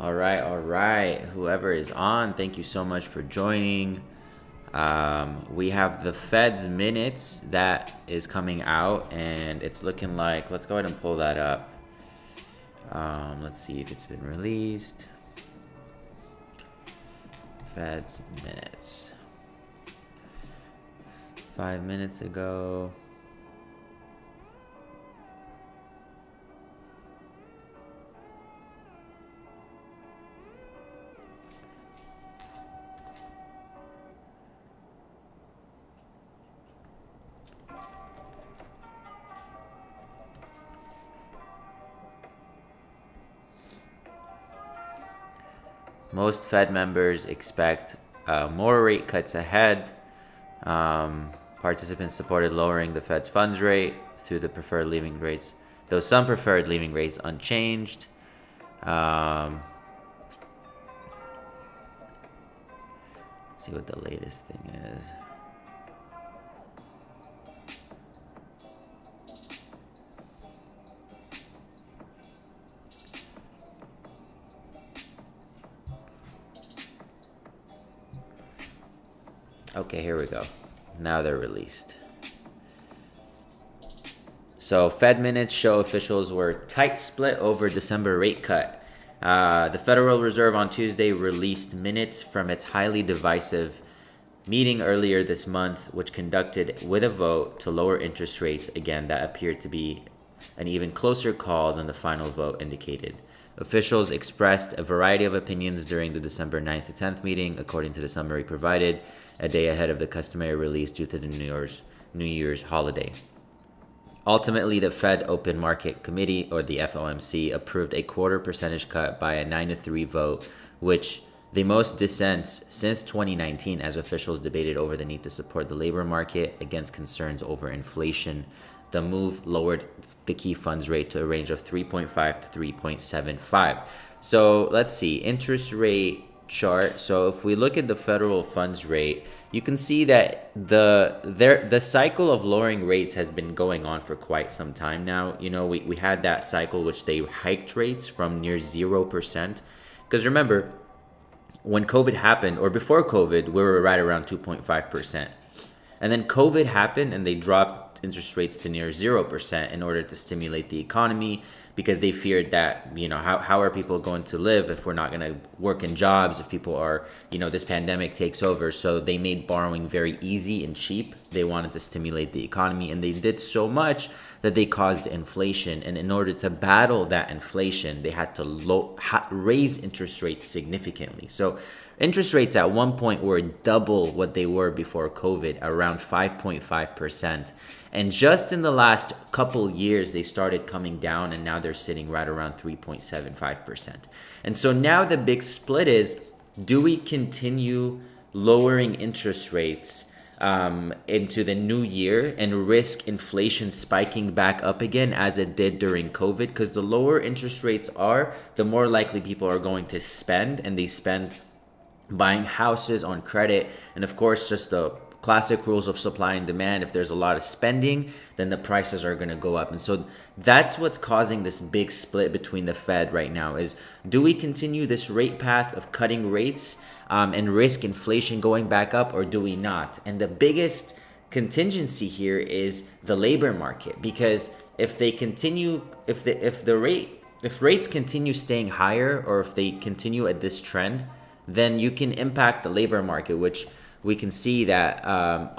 All right. Whoever is on, thank you so much for joining. We have the Fed's minutes that is coming out, and it's looking like, let's go ahead and pull that up. Let's see if it's been released. Fed's minutes. 5 minutes ago. Most Fed members expect more rate cuts ahead. Participants supported lowering the Fed's funds rate through the preferred leaving rates, though some preferred leaving rates unchanged. Let's see what the latest thing is. Okay, here we go. Now they're released. So Fed minutes show officials were tight split over December rate cut. The Federal Reserve on Tuesday released minutes from its highly divisive meeting earlier this month, which conducted with a vote to lower interest rates again that appeared to be an even closer call than the final vote indicated. Officials expressed a variety of opinions during the December 9th to 10th meeting, according to the summary provided, a day ahead of the customary release due to the New Year's holiday. Ultimately, the Fed Open Market Committee, or the FOMC, approved a quarter percentage cut by a 9-3 vote, which the most dissents since 2019 as officials debated over the need to support the labor market against concerns over inflation. The move lowered the key funds rate to a range of 3.5 to 3.75. So let's see, interest rate chart. So if we look at the federal funds rate, you can see that the cycle of lowering rates has been going on for quite some time now. You know, we had that cycle which they hiked rates from near 0%. Because remember, when COVID happened, or before COVID, we were right around 2.5%. And then COVID happened and they dropped interest rates to near 0% in order to stimulate the economy, because they feared that, you know, how are people going to live if we're not going to work in jobs, if people are, you know, this pandemic takes over. So they made borrowing very easy and cheap. They wanted to stimulate the economy, and they did so much that they caused inflation. And in order to battle that inflation, they had to raise interest rates significantly. So interest rates at one point were double what they were before COVID, around 5.5%. And just in the last couple years, they started coming down, and now they're sitting right around 3.75%. And so now the big split is, do we continue lowering interest rates into the new year and risk inflation spiking back up again as it did during COVID? Because the lower interest rates are, the more likely people are going to spend, and they spend buying houses on credit. And of course, just the classic rules of supply and demand. If there's a lot of spending, then the prices are going to go up. And so that's what's causing this big split between the Fed right now is, do we continue this rate path of cutting rates and risk inflation going back up, or do we not? And the biggest contingency here is the labor market, because if they continue, if rates continue staying higher, or if they continue at this trend, then you can impact the labor market, which we can see that the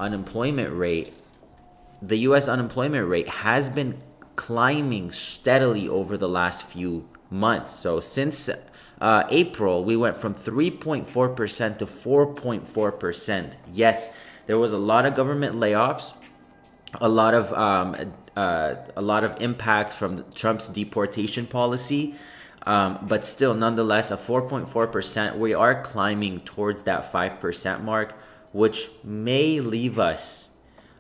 U.S. unemployment rate has been climbing steadily over the last few months. So since April, we went from 3.4% to 4.4%. Yes, there was a lot of government layoffs, a lot of impact from Trump's deportation policy. But still, nonetheless, a 4.4%, we are climbing towards that 5% mark, which may leave us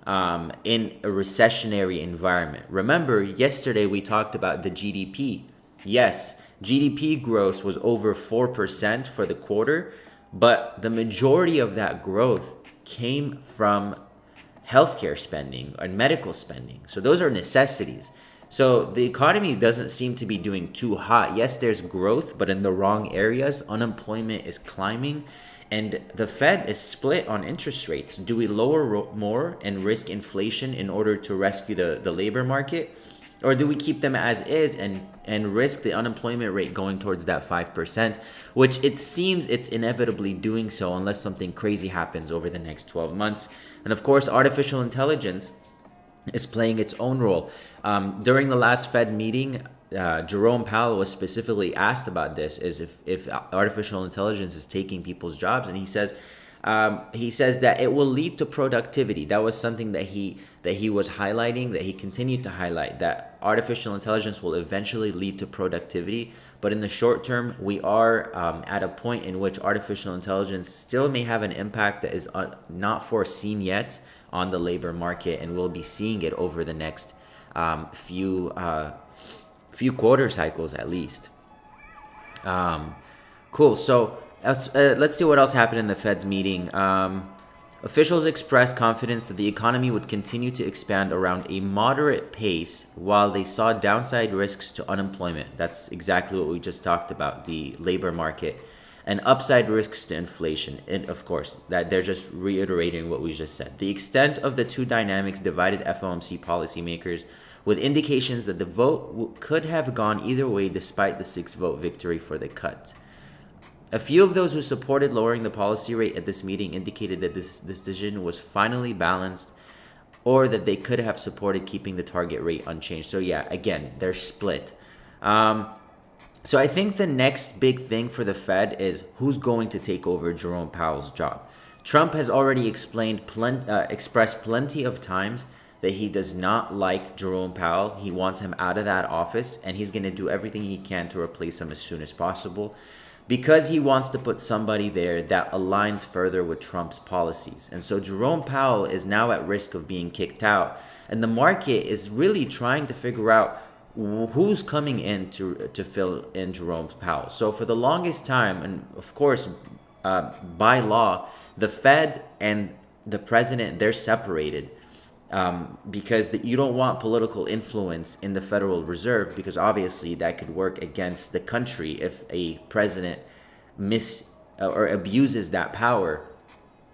in a recessionary environment. Remember, yesterday we talked about the GDP. Yes, GDP growth was over 4% for the quarter, but the majority of that growth came from healthcare spending and medical spending. So those are necessities. So the economy doesn't seem to be doing too hot. Yes, there's growth, but in the wrong areas. Unemployment is climbing, and the Fed is split on interest rates. Do we lower more and risk inflation in order to rescue the labor market? Or do we keep them as is and risk the unemployment rate going towards that 5%, which it seems it's inevitably doing so unless something crazy happens over the next 12 months. And of course, artificial intelligence is playing its own role. During the last Fed meeting, Jerome Powell was specifically asked about this, is if artificial intelligence is taking people's jobs, and he says that it will lead to productivity. That was something that he was highlighting, that he continued to highlight, that artificial intelligence will eventually lead to productivity. But in the short term, we are at a point in which artificial intelligence still may have an impact that is not foreseen yet on the labor market, and we'll be seeing it over the next few quarter cycles at least. Cool. So let's see what else happened in the Fed's meeting. Officials expressed confidence that the economy would continue to expand around a moderate pace while they saw downside risks to unemployment. That's exactly what we just talked about, the labor market, and upside risks to inflation. And of course, that they're just reiterating what we just said. The extent of the two dynamics divided FOMC policymakers, with indications that the vote could have gone either way despite the 6-vote victory for the cut. A few of those who supported lowering the policy rate at this meeting indicated that this decision was finally balanced, or that they could have supported keeping the target rate unchanged. So yeah, again, they're split. So I think the next big thing for the Fed is who's going to take over Jerome Powell's job. Trump has already expressed plenty of times that he does not like Jerome Powell. He wants him out of that office, and he's going to do everything he can to replace him as soon as possible, because he wants to put somebody there that aligns further with Trump's policies. And so Jerome Powell is now at risk of being kicked out, and the market is really trying to figure out who's coming in to fill in Jerome Powell. So for the longest time, and of course by law, the Fed and the president, they're separated, because you don't want political influence in the Federal Reserve, because obviously that could work against the country if a president or abuses that power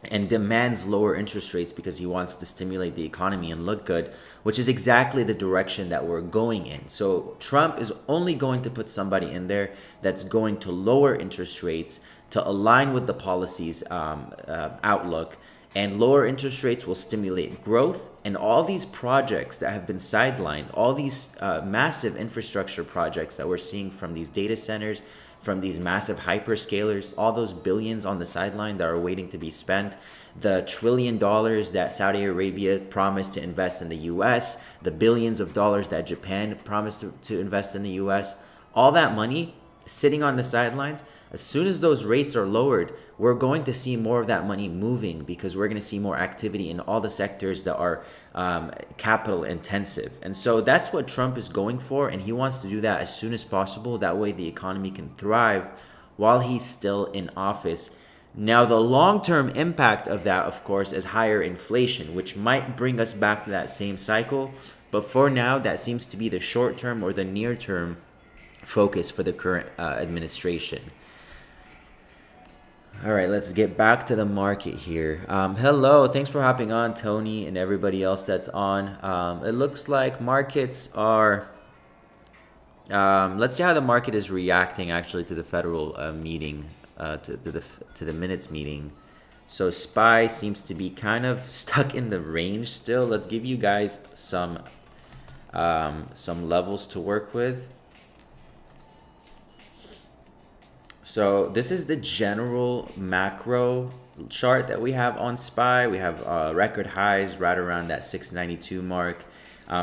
and demands lower interest rates because he wants to stimulate the economy and look good, which is exactly the direction that we're going in. So Trump is only going to put somebody in there that's going to lower interest rates to align with the policy's outlook. And lower interest rates will stimulate growth, and all these projects that have been sidelined, all these massive infrastructure projects that we're seeing from these data centers, from these massive hyperscalers, all those billions on the sideline that are waiting to be spent, the $1 trillion that Saudi Arabia promised to invest in the US, the billions of dollars that Japan promised to invest in the US, all that money sitting on the sidelines. As soon as those rates are lowered, we're going to see more of that money moving, because we're going to see more activity in all the sectors that are capital intensive. And so that's what Trump is going for, and he wants to do that as soon as possible. That way the economy can thrive while he's still in office. Now, the long-term impact of that, of course, is higher inflation, which might bring us back to that same cycle. But for now, that seems to be the short-term or the near-term focus for the current administration. All right, let's get back to the market here. Hello, thanks for hopping on, Tony, and everybody else that's on. It looks like markets are... let's see how the market is reacting actually to the federal meeting, to the minutes meeting. So SPY seems to be kind of stuck in the range still. Let's give you guys some levels to work with. So this is the general macro chart that we have on SPY. We have record highs right around that 692 mark.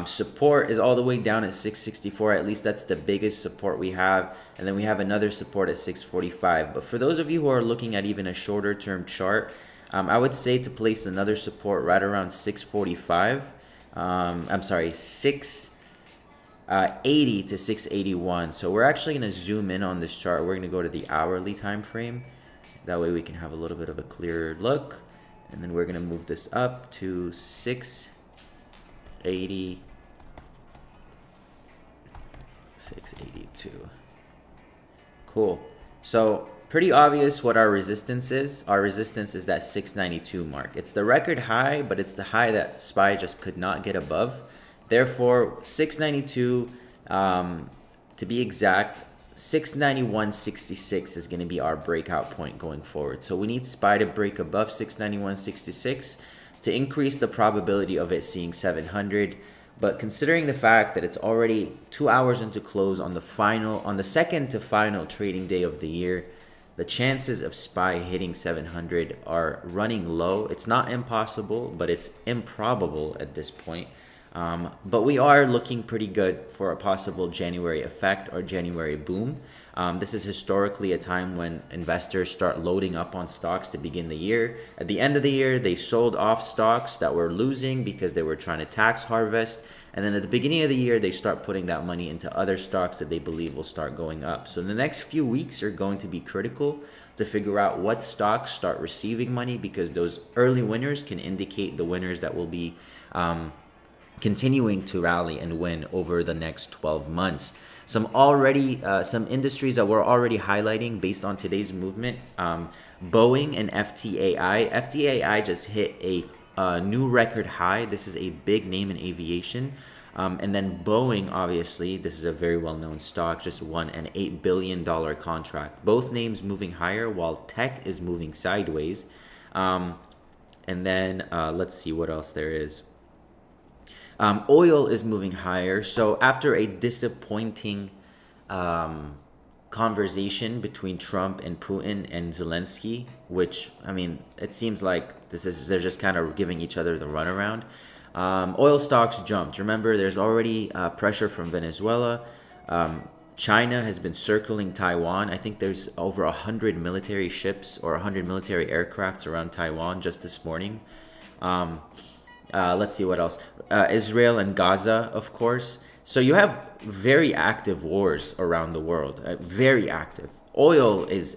Support is all the way down at 664. At least that's the biggest support we have. And then we have another support at 645. But for those of you who are looking at even a shorter term chart, I would say to place another support right around 645. I'm sorry, 680 to 681. So we're actually going to zoom in on this chart. We're going to go to the hourly time frame. That way we can have a little bit of a clearer look. And then we're going to move this up to 680 682. Cool. So pretty obvious what our resistance is. Our resistance is that 692 mark. It's the record high, but it's the high that SPY just could not get above. Therefore, 692, to be exact, 691.66 is going to be our breakout point going forward. So we need SPY to break above 691.66 to increase the probability of it seeing 700. But considering the fact that it's already 2 hours into close on the second to final trading day of the year, the chances of SPY hitting 700 are running low. It's not impossible, but it's improbable at this point. But we are looking pretty good for a possible January effect or January boom. This is historically a time when investors start loading up on stocks to begin the year. At the end of the year, they sold off stocks that were losing because they were trying to tax harvest. And then at the beginning of the year, they start putting that money into other stocks that they believe will start going up. So the next few weeks are going to be critical to figure out what stocks start receiving money, because those early winners can indicate the winners that will be continuing to rally and win over the next 12 months. Some industries that we're already highlighting based on today's movement, Boeing and FTAI. FTAI just hit a new record high. This is a big name in aviation. And then Boeing, obviously, this is a very well-known stock, just won an $8 billion contract. Both names moving higher while tech is moving sideways. And then let's see what else there is. Oil is moving higher. So after a disappointing conversation between Trump and Putin and Zelensky, which, I mean, it seems like they're just kind of giving each other the runaround. Oil stocks jumped. Remember, there's already pressure from Venezuela. China has been circling Taiwan. I think there's over 100 military ships or 100 military aircrafts around Taiwan just this morning. Let's see what else. Israel and Gaza, of course. So you have very active wars around the world. Very active. Oil is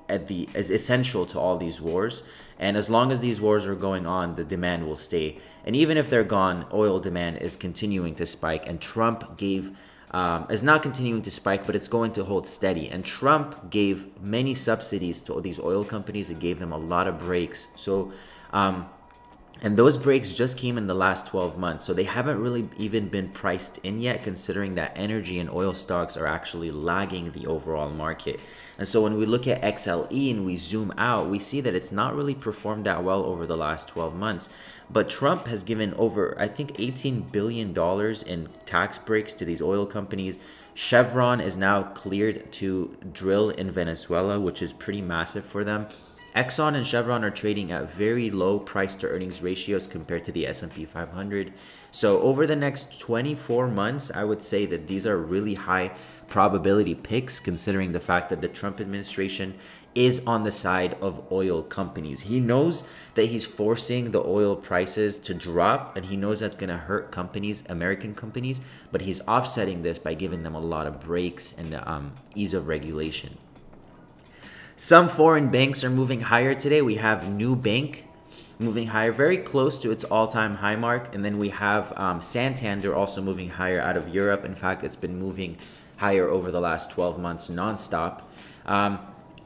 is essential to all these wars, and as long as these wars are going on, the demand will stay. And even if they're gone, oil demand is continuing to spike. And Trump is not continuing to spike, but it's going to hold steady. And Trump gave many subsidies to these oil companies. It gave them a lot of breaks. So and those breaks just came in the last 12 months. So they haven't really even been priced in yet, considering that energy and oil stocks are actually lagging the overall market. And so when we look at XLE and we zoom out, we see that it's not really performed that well over the last 12 months. But Trump has given over, I think, $18 billion in tax breaks to these oil companies. Chevron is now cleared to drill in Venezuela, which is pretty massive for them. Exxon and Chevron are trading at very low price to earnings ratios compared to the S&P 500. So over the next 24 months, I would say that these are really high probability picks, considering the fact that the Trump administration is on the side of oil companies. He knows that he's forcing the oil prices to drop, and he knows that's going to hurt companies, American companies, but he's offsetting this by giving them a lot of breaks and ease of regulation. Some foreign banks are moving higher today. We have Nubank moving higher, very close to its all-time high mark. And then we have Santander also moving higher out of Europe. In fact, it's been moving higher over the last 12 months nonstop.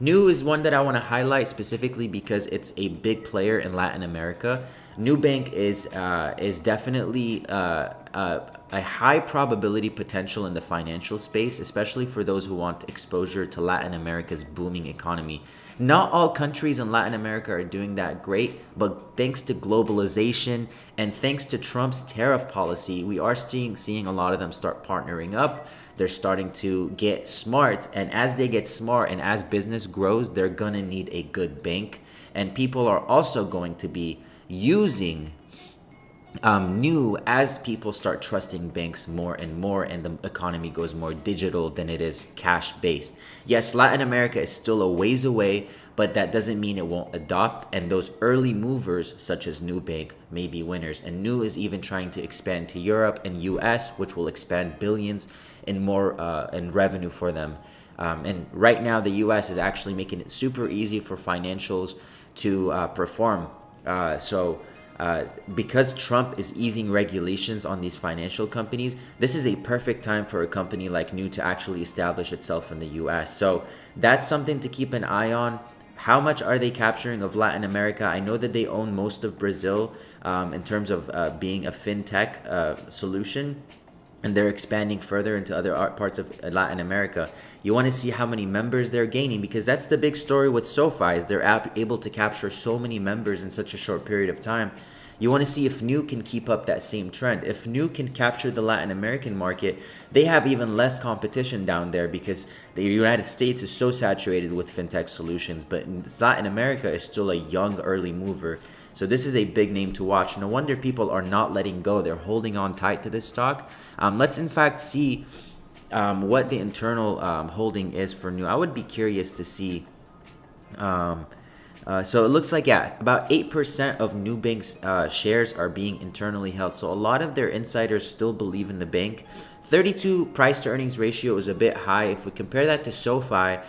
Nu is one that I want to highlight specifically because it's a big player in Latin America. Nubank is definitely a high probability potential in the financial space, especially for those who want exposure to Latin America's booming economy. Not all countries in Latin America are doing that great, but thanks to globalization and thanks to Trump's tariff policy, we are seeing a lot of them start partnering up. They're starting to get smart, and as they get smart and as business grows, they're gonna need a good bank. And people are also going to be using Nu as people start trusting banks more and more, and the economy goes more digital than it is cash based. Yes, Latin America is still a ways away, but that doesn't mean it won't adopt, and those early movers such as Nubank may be winners. And Nu is even trying to expand to Europe and US, which will expand billions in more in revenue for them. And right now the US is actually making it super easy for financials to perform. because Trump is easing regulations on these financial companies, this is a perfect time for a company like Nu to actually establish itself in the US. So that's something to keep an eye on. How much are they capturing of Latin America? I know that they own most of Brazil in terms of being a fintech solution, and they're expanding further into other parts of Latin America. You want to see how many members they're gaining, because that's the big story with SoFi, is they're able to capture so many members in such a short period of time. You want to see if Nu can keep up that same trend. If Nu can capture the Latin American market, they have even less competition down there, because the United States is so saturated with fintech solutions, but Latin America is still a young early mover. So this is a big name to watch. No wonder people are not letting go. They're holding on tight to this stock. Let's in fact see what the internal holding is for Nu. I would be curious to see. So it looks like, yeah, about 8% of Nubank's shares are being internally held. So a lot of their insiders still believe in the bank. 32 price to earnings ratio is a bit high. If we compare that to SoFi,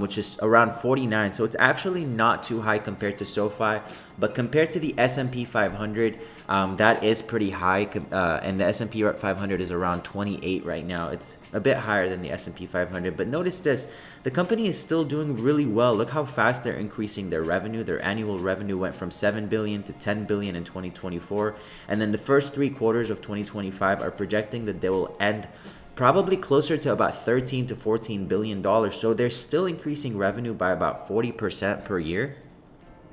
which is around 49, so it's actually not too high compared to SoFi, but compared to the S&P 500, that is pretty high, and the S&P 500 is around 28 right now. It's a bit higher than the S&P 500, but notice this, the company is still doing really well. Look how fast they're increasing their revenue. Their annual revenue went from 7 billion to 10 billion in 2024, and then the first 3 quarters of 2025 are projecting that they will end probably closer to about 13 to 14 billion dollars. So they're still increasing revenue by about 40% per year,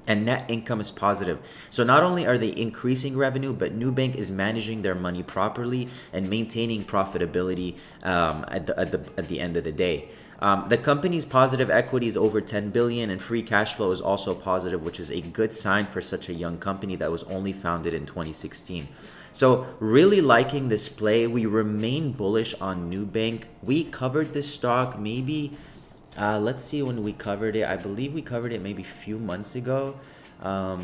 and net income is positive. So not only are they increasing revenue, but Nubank is managing their money properly and maintaining profitability at the end of the day. The company's positive equity is over 10 billion, and free cash flow is also positive, which is a good sign for such a young company that was only founded in 2016. So really liking this play. We remain bullish on Nubank. We covered this stock maybe, let's see when we covered it. I believe we covered it maybe a few months ago. Yeah,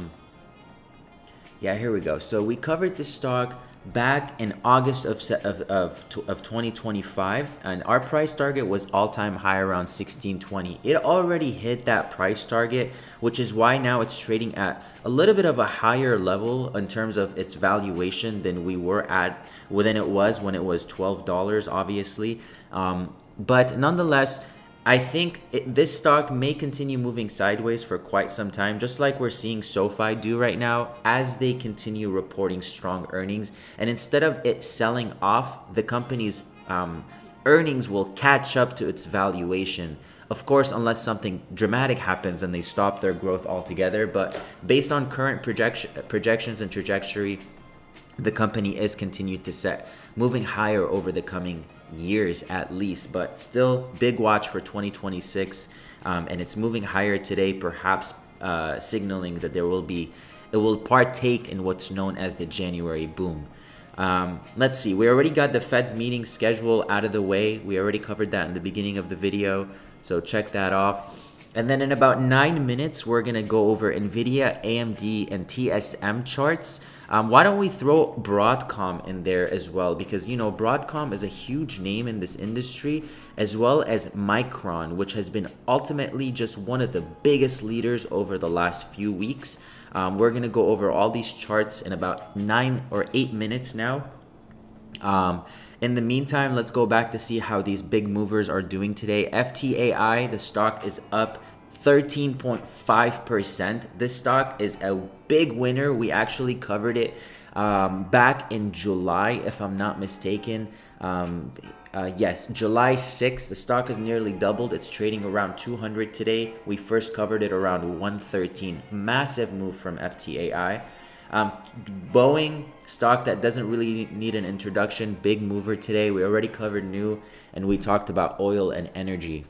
here we go. So we covered this stock back in August of 2025, and our price target was all-time high around 1620. It already hit that price target, which is why now it's trading at a little bit of a higher level in terms of its valuation than we were at than it was when it was $12, obviously. But nonetheless, I think this stock may continue moving sideways for quite some time, just like we're seeing SoFi do right now, as they continue reporting strong earnings. And instead of it selling off, the company's earnings will catch up to its valuation. Of course, unless something dramatic happens and they stop their growth altogether. But based on current projections and trajectory, the company is continued to set moving higher over the coming years at least, but still big watch for 2026, and it's moving higher today, perhaps signaling that it will partake in what's known as the January boom. Let's see, we already got the Fed's meeting schedule out of the way. We already covered that in the beginning of the video, so check that off. And then in about 9 minutes, we're gonna go over Nvidia, AMD, and TSM charts. Why don't we throw Broadcom in there as well? Because, you know, Broadcom is a huge name in this industry, as well as Micron, which has been ultimately just one of the biggest leaders over the last few weeks. We're going to go over all these charts in about 9 or 8 minutes now. In the meantime, let's go back to see how these big movers are doing today. FTAI, the stock is up 13.5%. This stock is a big winner. We actually covered it back in July, if I'm not mistaken. Yes, July 6th. The stock has nearly doubled. It's trading around 200 today. We first covered it around 113. Massive move from FTAI. Boeing, stock that doesn't really need an introduction. Big mover today. We already covered Nu, and we talked about oil and energy.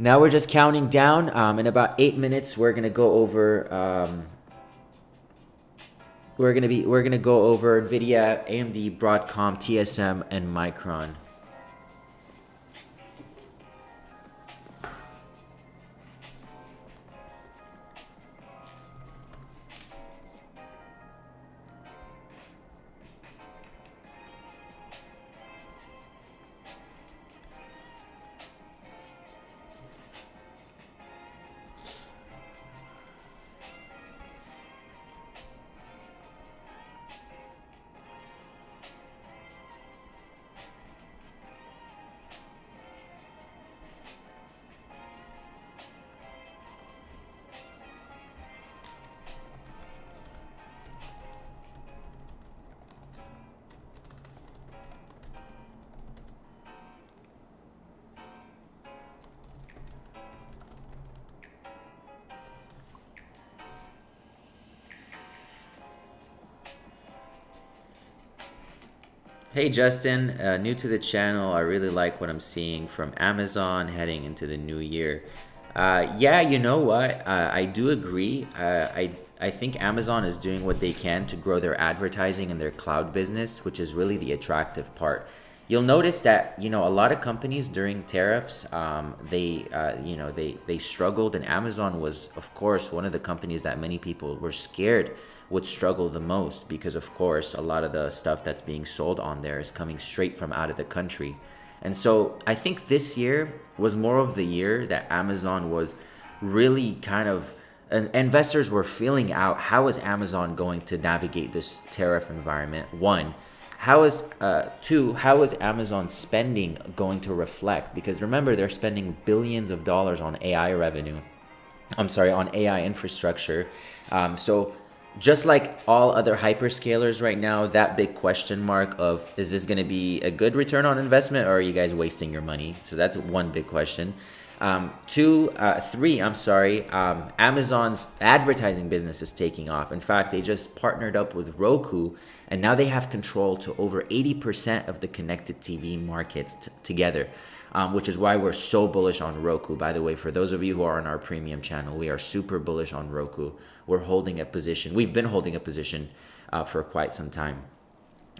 Now we're just counting down. In about 8 minutes, we're gonna go over. We're gonna go over Nvidia, AMD, Broadcom, TSM, and Micron. Hey Justin, new to the channel. I really like what I'm seeing from Amazon heading into the new year. Yeah, you know what? I do agree. I think Amazon is doing what they can to grow their advertising and their cloud business, which is really the attractive part. You'll notice that a lot of companies during tariffs, they struggled, and Amazon was, of course, one of the companies that many people were scared would struggle the most because, of course, a lot of the stuff that's being sold on there is coming straight from out of the country. And so I think this year was more of the year that Amazon was really kind of investors were feeling out how is Amazon going to navigate this tariff environment. One, how is Amazon spending going to reflect? Because remember, they're spending billions of dollars on AI revenue. I'm sorry, on AI infrastructure. So just like all other hyperscalers right now, that big question mark of is this going to be a good return on investment, or are you guys wasting your money? So that's one big question. Three, I'm sorry, Amazon's advertising business is taking off. In fact, they just partnered up with Roku, and now they have control to over 80% of the connected TV markets together, which is why we're so bullish on Roku. By the way, for those of you who are on our premium channel, we are super bullish on Roku. We're holding a position. We've been holding a position for quite some time.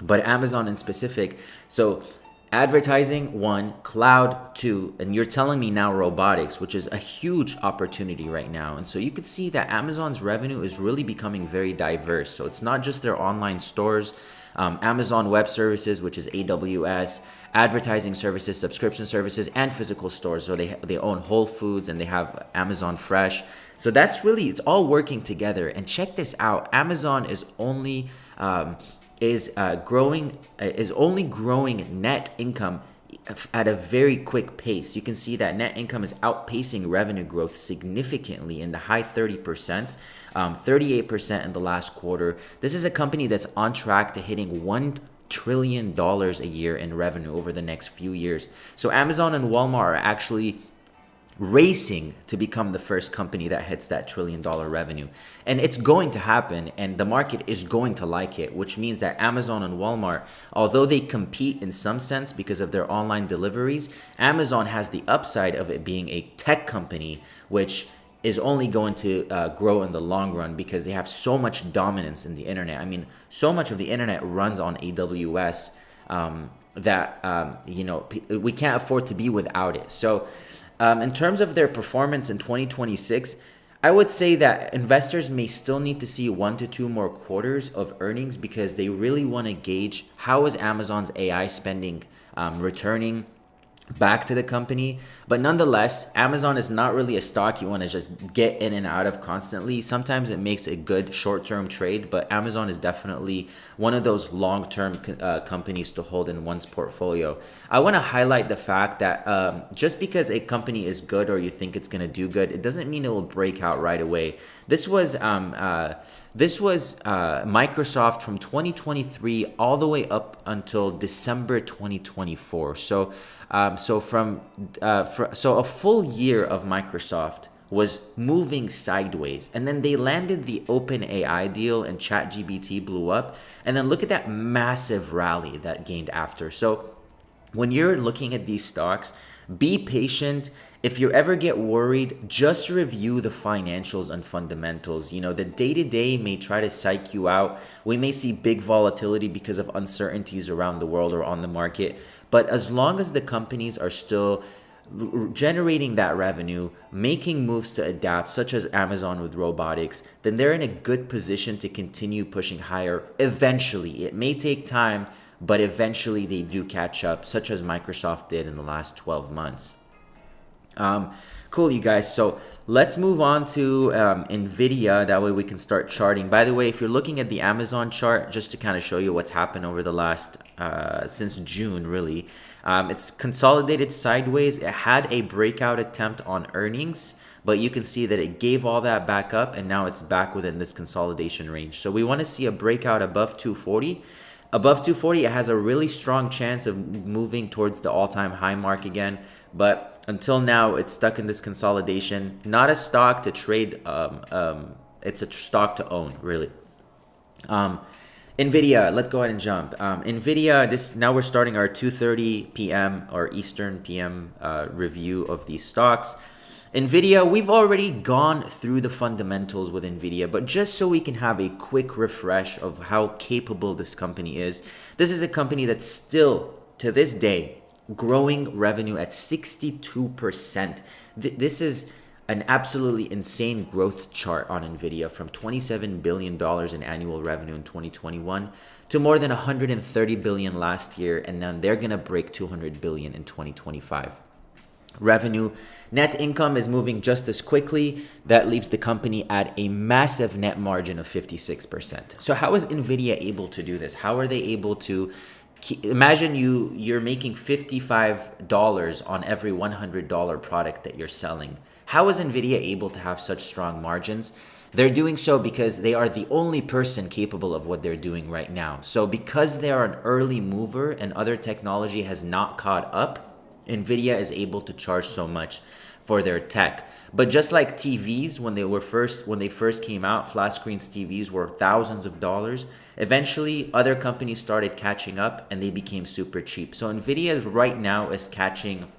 But Amazon in specific, so advertising, one, cloud, two, and you're telling me now robotics, which is a huge opportunity right now. And so you could see that Amazon's revenue is really becoming very diverse. So it's not just their online stores, Amazon Web Services, which is AWS, advertising services, subscription services, and physical stores. So they own Whole Foods and they have Amazon Fresh. So that's really, it's all working together. And check this out, Amazon is only growing net income at a very quick pace. You can see that net income is outpacing revenue growth significantly in the high 30%, 38% in the last quarter. This is a company that's on track to hitting $1 trillion a year in revenue over the next few years. So Amazon and Walmart are actually racing to become the first company that hits that $1 trillion revenue. And it's going to happen, and the market is going to like it, which means that Amazon and Walmart, although they compete in some sense because of their online deliveries, Amazon has the upside of it being a tech company, which is only going to grow in the long run because they have so much dominance in the internet. I mean, so much of the internet runs on AWS that we can't afford to be without it. So in terms of their performance in 2026, I would say that investors may still need to see 1 to 2 more quarters of earnings because they really want to gauge how is Amazon's AI spending returning back to the company. But nonetheless, Amazon is not really a stock you want to just get in and out of constantly. Sometimes it makes a good short-term trade, but Amazon is definitely one of those long-term companies to hold in one's portfolio. I want to highlight the fact that just because a company is good or you think it's going to do good, it doesn't mean it will break out right away. This was Microsoft from 2023 all the way up until December 2024. So a full year of Microsoft was moving sideways, and then they landed the OpenAI deal and ChatGPT blew up, and then look at that massive rally that gained after. So when you're looking at these stocks, be patient. If you ever get worried, just review the financials and fundamentals. The day-to-day may try to psych you out. We may see big volatility because of uncertainties around the world or on the market. But as long as the companies are still generating that revenue, making moves to adapt, such as Amazon with robotics, then they're in a good position to continue pushing higher eventually. It may take time, but eventually they do catch up, such as Microsoft did in the last 12 months. Cool, you guys. So let's move on to NVIDIA. That way we can start charting. By the way, if you're looking at the Amazon chart, just to kind of show you what's happened over the last, since June, really, it's consolidated sideways. It had a breakout attempt on earnings, but you can see that it gave all that back up, and now it's back within this consolidation range. So we want to see a breakout above 240. Above 240, it has a really strong chance of moving towards the all-time high mark again. But until now, it's stuck in this consolidation. Not a stock to trade. It's a stock to own, really. Nvidia, let's go ahead and jump. Nvidia, this now we're starting our 2:30 p.m. or Eastern p.m. Review of these stocks. Nvidia, we've already gone through the fundamentals with Nvidia, but just so we can have a quick refresh of how capable this company is, this is a company that's still, to this day, growing revenue at 62%. This is an absolutely insane growth chart on Nvidia, from $27 billion in annual revenue in 2021 to more than $130 billion last year, and now they're going to break $200 billion in 2025. Revenue, net income is moving just as quickly. That leaves the company at a massive net margin of 56%. So how is Nvidia able to do this? How are they able to imagine you're making $55 on every $100 product that you're selling? How is Nvidia able to have such strong margins? They're doing so because they are the only person capable of what they're doing right now. So because they are an early mover and other technology has not caught up, Nvidia is able to charge so much for their tech. But just like TVs, when they first came out, flat screens TVs were thousands of dollars. Eventually, other companies started catching up and they became super cheap. So Nvidia right now is catching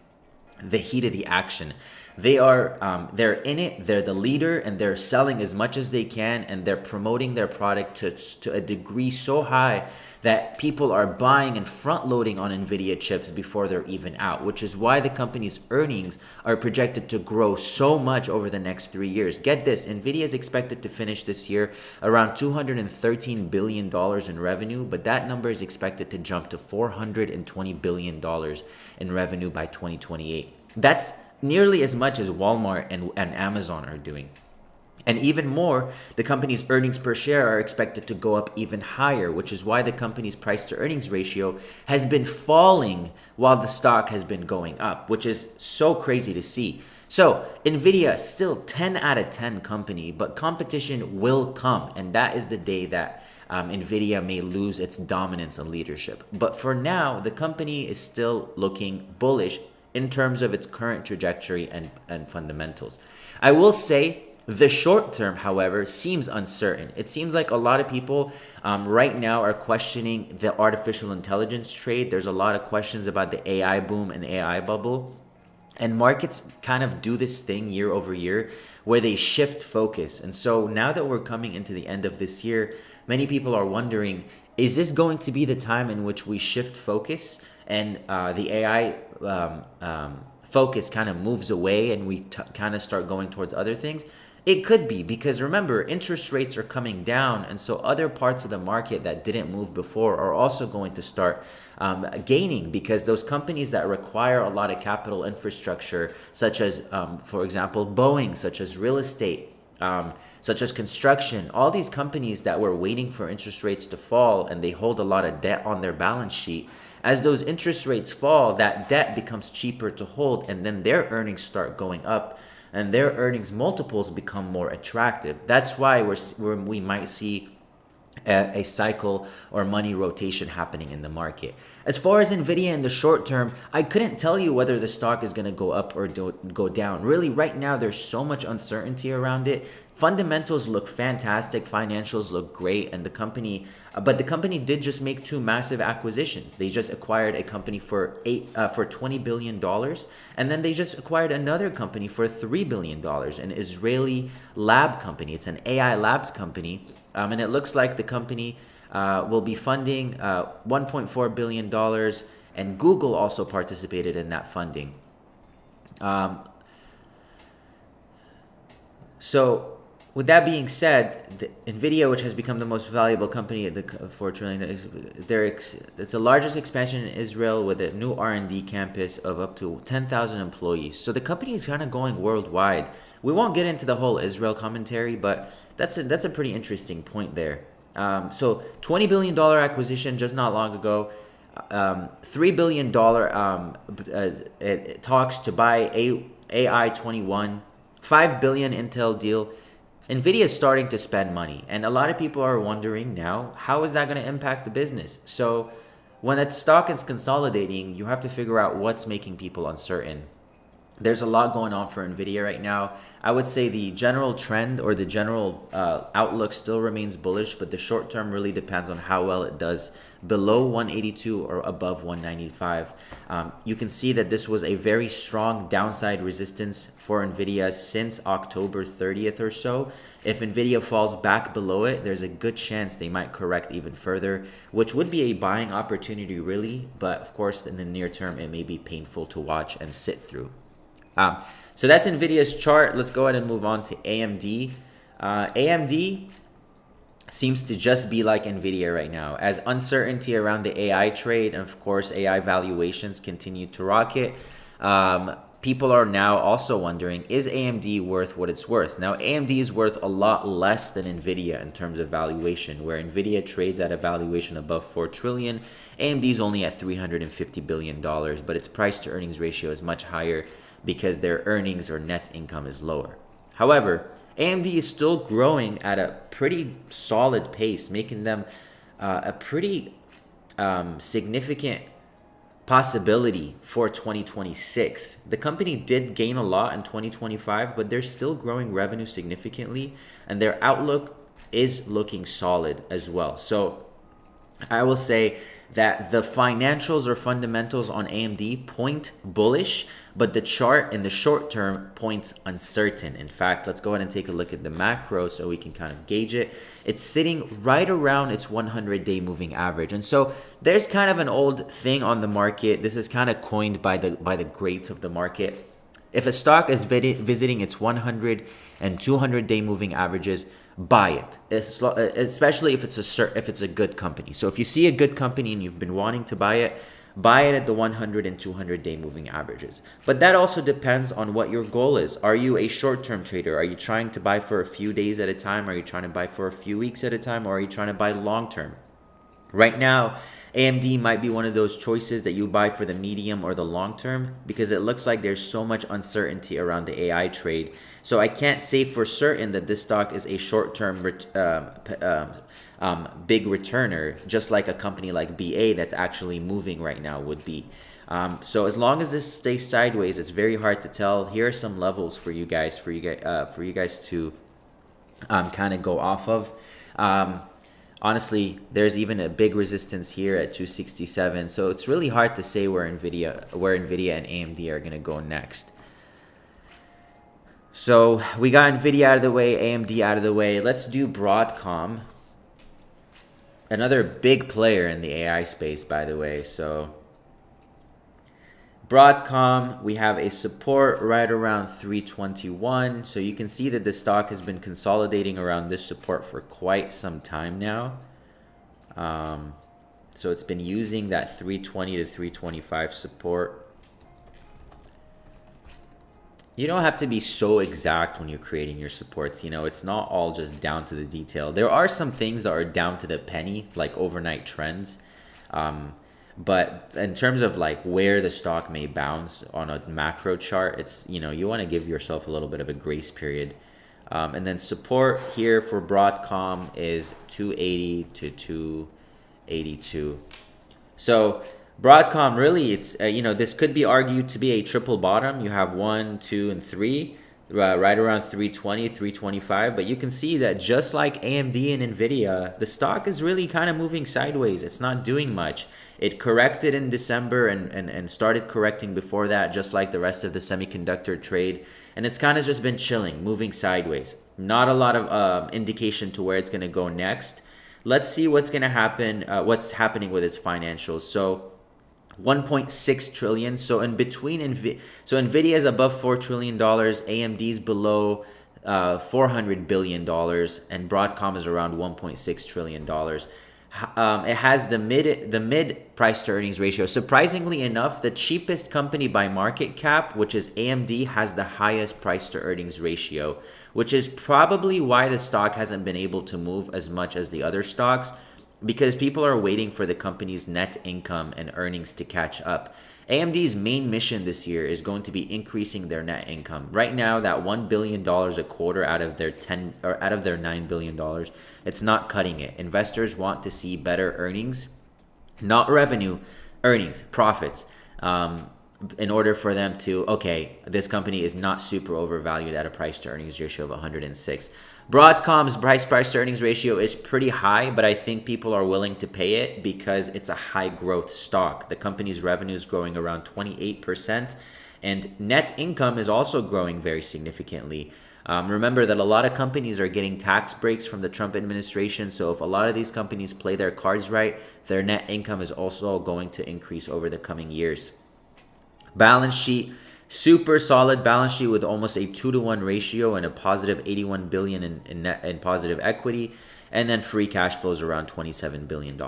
the heat of the action. They're in it, they're the leader, and they're selling as much as they can, and they're promoting their product to a degree so high that people are buying and front loading on Nvidia chips before they're even out, which is why the company's earnings are projected to grow so much over the next 3 years. Get this, Nvidia is expected to finish this year around $213 billion in revenue, but that number is expected to jump to $420 billion in revenue by 2028. That's nearly as much as Walmart and Amazon are doing. And even more, the company's earnings per share are expected to go up even higher, which is why the company's price to earnings ratio has been falling while the stock has been going up, which is so crazy to see. So Nvidia, still 10 out of 10 company, but competition will come. And that is the day that Nvidia may lose its dominance and leadership. But for now, the company is still looking bullish in terms of its current trajectory and fundamentals. I will say the short term, however, seems uncertain. It seems like a lot of people right now are questioning the artificial intelligence trade. There's a lot of questions about the AI boom and AI bubble. And markets kind of do this thing year over year where they shift focus. And so now that we're coming into the end of this year, many people are wondering, is this going to be the time in which we shift focus and the AI focus kind of moves away and we kind of start going towards other things? It could be, because remember, interest rates are coming down, and so other parts of the market that didn't move before are also going to start gaining, because those companies that require a lot of capital infrastructure, such as, for example, Boeing, such as real estate, such as construction, all these companies that were waiting for interest rates to fall and they hold a lot of debt on their balance sheet, as those interest rates fall, that debt becomes cheaper to hold, and then their earnings start going up and their earnings multiples become more attractive. That's why we might see a cycle or money rotation happening in the market. As far as Nvidia in the short term, I couldn't tell you whether the stock is going to go up or go down. Really, right now, there's so much uncertainty around it. Fundamentals look fantastic, financials look great, and the company did just make two massive acquisitions. They just acquired a company for $20 billion, and then they just acquired another company for $3 billion, an Israeli lab company. It's an AI labs company. And it looks like the company will be funding $1.4 billion, and Google also participated in that funding. So with that being said, Nvidia, which has become the most valuable company at the $4 trillion, it's the largest expansion in Israel with a new R&D campus of up to 10,000 employees. So the company is kind of going worldwide. We won't get into the whole Israel commentary, but that's a pretty interesting point there. So $20 billion acquisition just not long ago. $3 billion talks to buy AI21. $5 billion Intel deal. Nvidia is starting to spend money, and a lot of people are wondering now, how is that going to impact the business? So when that stock is consolidating, you have to figure out what's making people uncertain. There's a lot going on for Nvidia right now. I would say the general trend or the general outlook still remains bullish, but the short term really depends on how well it does below 182 or above 195. You can see that this was a very strong downside resistance for Nvidia since October 30th or so. If Nvidia falls back below it, there's a good chance they might correct even further, which would be a buying opportunity really, but of course in the near term it may be painful to watch and sit through. So that's NVIDIA's chart. Let's go ahead and move on to AMD. AMD seems to just be like NVIDIA right now. As uncertainty around the AI trade and of course AI valuations continue to rocket, people are now also wondering, is AMD worth what it's worth? Now, AMD is worth a lot less than NVIDIA in terms of valuation, where NVIDIA trades at a valuation above 4 trillion. AMD is only at $350 billion, but its price to earnings ratio is much higher because their earnings or net income is lower. However, AMD is still growing at a pretty solid pace, making them a pretty significant possibility for 2026. The company did gain a lot in 2025, but they're still growing revenue significantly, and their outlook is looking solid as well. So I will say that the financials or fundamentals on AMD point bullish, but the chart in the short term points uncertain. In fact, let's go ahead and take a look at the macro so we can kind of gauge it. It's sitting right around its 100-day moving average. And so there's kind of an old thing on the market. This is kind of coined by the greats of the market. If a stock is visiting its 100 and 200-day moving averages, buy it, especially if it's a good company. So if you see a good company and you've been wanting to buy it at the 100 and 200-day moving averages. But that also depends on what your goal is. Are you a short-term trader? Are you trying to buy for a few days at a time? Are you trying to buy for a few weeks at a time? Or are you trying to buy long-term? Right now, AMD might be one of those choices that you buy for the medium or the long term because it looks like there's so much uncertainty around the AI trade. So I can't say for certain that this stock is a short-term big returner, just like a company like BA that's actually moving right now would be. So as long as this stays sideways, it's very hard to tell. Here are some levels for you guys to kind of go off of. Honestly, there's even a big resistance here at 267. So it's really hard to say where Nvidia and AMD are going to go next. So we got Nvidia out of the way, AMD out of the way. Let's do Broadcom. Another big player in the AI space, by the way. So Broadcom, we have a support right around 321. So you can see that the stock has been consolidating around this support for quite some time now. So it's been using that 320 to 325 support. You don't have to be so exact when you're creating your supports. You know, it's not all just down to the detail. There are some things that are down to the penny, like overnight trends. But in terms of like where the stock may bounce on a macro chart, it's, you know, you want to give yourself a little bit of a grace period. And then support here for Broadcom is 280 to 282. So Broadcom, really, it's this could be argued to be a triple bottom. You have 1, 2, and 3, right around 320, 325. But you can see that just like AMD and NVIDIA, the stock is really kind of moving sideways. It's not doing much. It corrected in December and started correcting before that, just like the rest of the semiconductor trade. And it's kind of just been chilling, moving sideways. Not a lot of indication to where it's going to go next. Let's see what's going to happen, what's happening with its financials. So 1.6 trillion. So in between, Nvidia is above $4 trillion, AMD is below $400 billion, and Broadcom is around $1.6 trillion. It has the mid price to earnings ratio. Surprisingly enough, the cheapest company by market cap, which is AMD, has the highest price to earnings ratio, which is probably why the stock hasn't been able to move as much as the other stocks, because people are waiting for the company's net income and earnings to catch up. AMD's main mission this year is going to be increasing their net income. Right now, that $1 billion a quarter out of their $9 billion, it's not cutting it. Investors want to see better earnings, not revenue, earnings, profits. in order for them to, okay, this company is not super overvalued at a price to earnings ratio of 106. Broadcom's price to earnings ratio is pretty high, but I think people are willing to pay it because it's a high growth stock. The company's revenue is growing around 28%, and net income is also growing very significantly. Remember that a lot of companies are getting tax breaks from the Trump administration. So if a lot of these companies play their cards right, their net income is also going to increase over the coming years. Balance sheet, super solid balance sheet with almost a 2-to-1 ratio and a positive 81 billion in net and positive equity, and then free cash flows around $27 billion.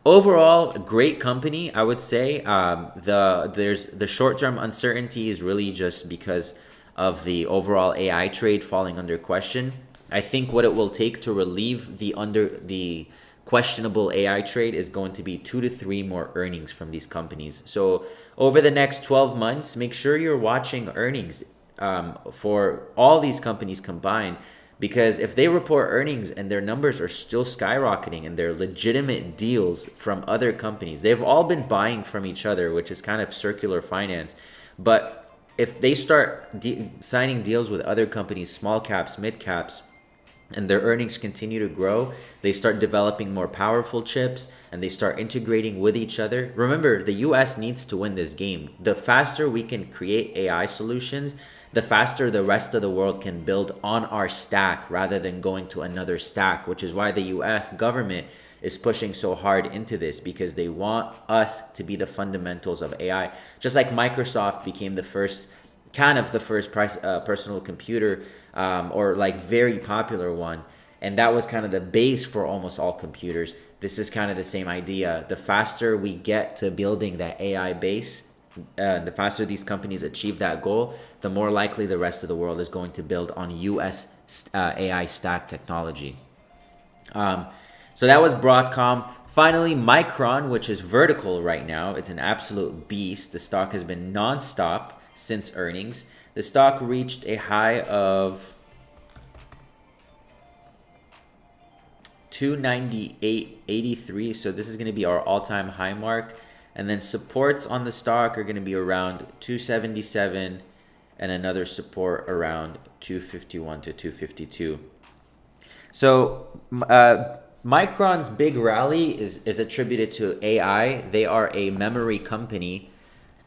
Overall, a great company, I would say. There's the short-term uncertainty is really just because of the overall AI trade falling under question. I think what it will take to relieve the questionable AI trade is going to be 2 to 3 more earnings from these companies. So over the next 12 months, make sure you're watching earnings for all these companies combined, because if they report earnings and their numbers are still skyrocketing and they're legitimate deals from other companies, they've all been buying from each other, which is kind of circular finance. But if they start signing deals with other companies, small caps, mid caps, and their earnings continue to grow, they start developing more powerful chips and they start integrating with each other. Remember, the US needs to win this game. The faster we can create AI solutions, the faster the rest of the world can build on our stack rather than going to another stack, which is why the US government is pushing so hard into this, because they want us to be the fundamentals of AI. Just like Microsoft became the first personal computer, or like very popular one, and that was kind of the base for almost all computers. This is kind of the same idea. The faster we get to building that AI base, the faster these companies achieve that goal, the more likely the rest of the world is going to build on US AI stack technology. So that was Broadcom. Finally, Micron, which is vertical right now. It's an absolute beast. The stock has been nonstop since earnings. The stock reached a high of 298.83, so this is going to be our all-time high mark, and then supports on the stock are going to be around 277 and another support around 251 to 252. So Micron's big rally is attributed to AI. They are a memory company,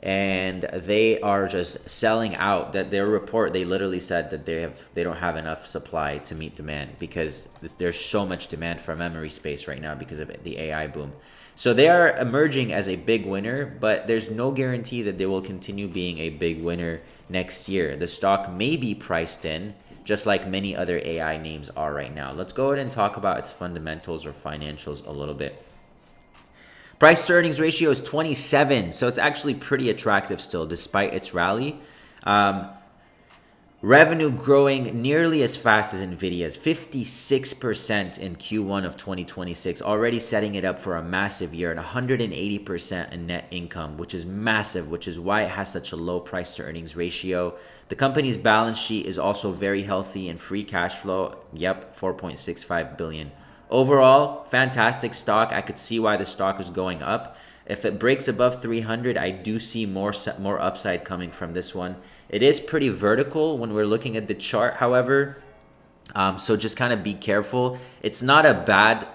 and they are just selling out. That their report, they literally said that they don't have enough supply to meet demand, because there's so much demand for memory space right now because of the AI boom. So they are emerging as a big winner, but there's no guarantee that they will continue being a big winner next year. The stock may be priced in, just like many other AI names are right now. Let's go ahead and talk about its fundamentals or financials a little bit. Price to earnings ratio is 27, so it's actually pretty attractive still despite its rally. Revenue growing nearly as fast as Nvidia's, 56% in Q1 of 2026, already setting it up for a massive year, and 180% in net income, which is massive, which is why it has such a low price to earnings ratio. The company's balance sheet is also very healthy, and free cash flow, 4.65 billion. Overall, fantastic stock. I could see why the stock is going up. If it breaks above 300, I do see more upside coming from this one. It is pretty vertical when we're looking at the chart, however. So just kind of be careful. It's not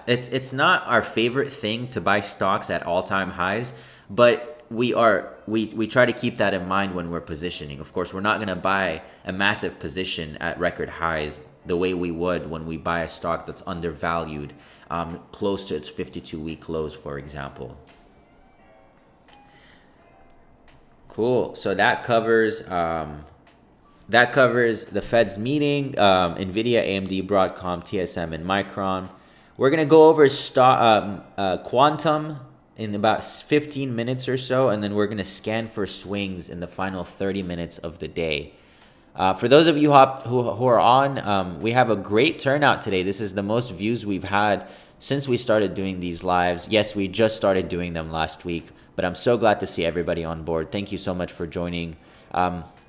it's not our favorite thing to buy stocks at all-time highs, but we try to keep that in mind when we're positioning. Of course, we're not going to buy a massive position at record highs the way we would when we buy a stock that's undervalued, close to its 52-week lows, for example. Cool. So that covers the Fed's meeting, Nvidia, AMD, Broadcom, TSM, and Micron. We're gonna go over Quantum in about 15 minutes or so, and then we're gonna scan for swings in the final 30 minutes of the day. For those of you who are on, we have a great turnout today. This is the most views we've had since we started doing these lives. Yes, we just started doing them last week, but I'm so glad to see everybody on board. Thank you so much for joining.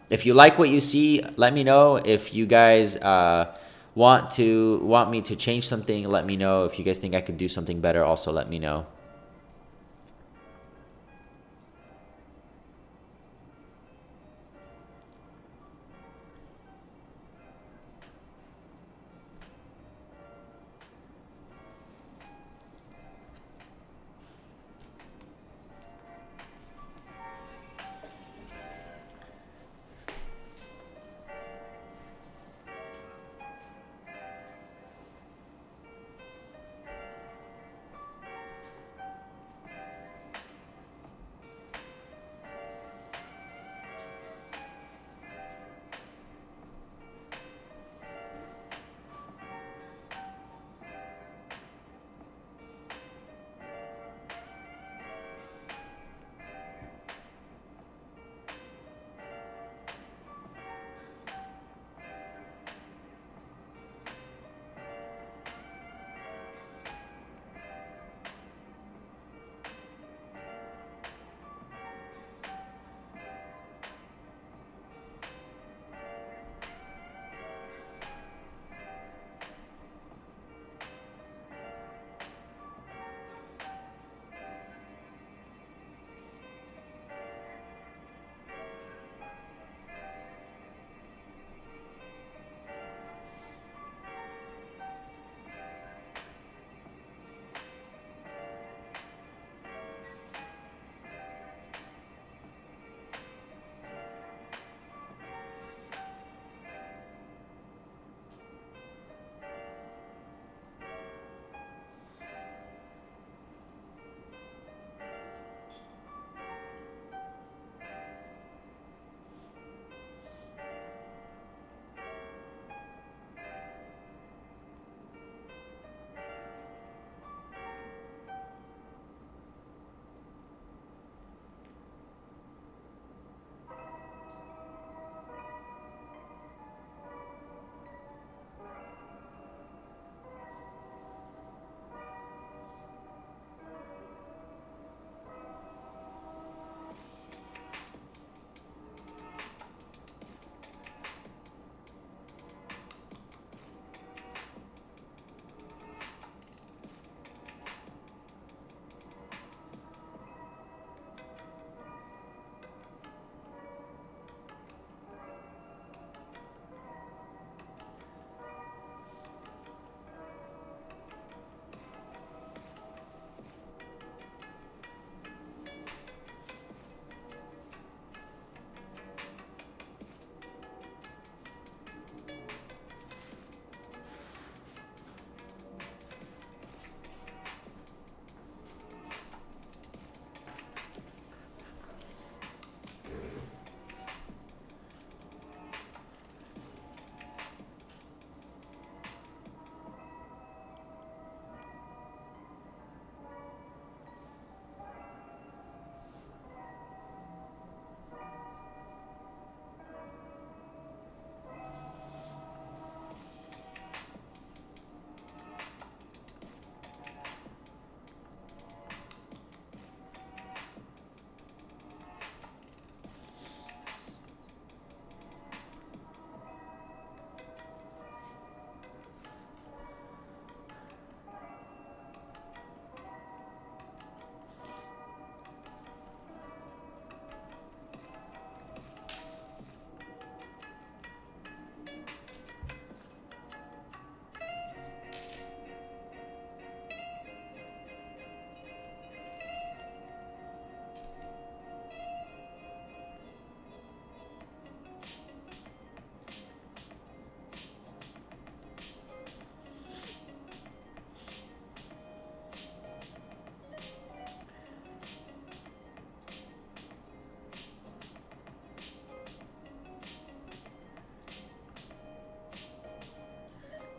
If you like what you see, let me know. If you guys want me to change something, let me know. If you guys think I could do something better, also let me know.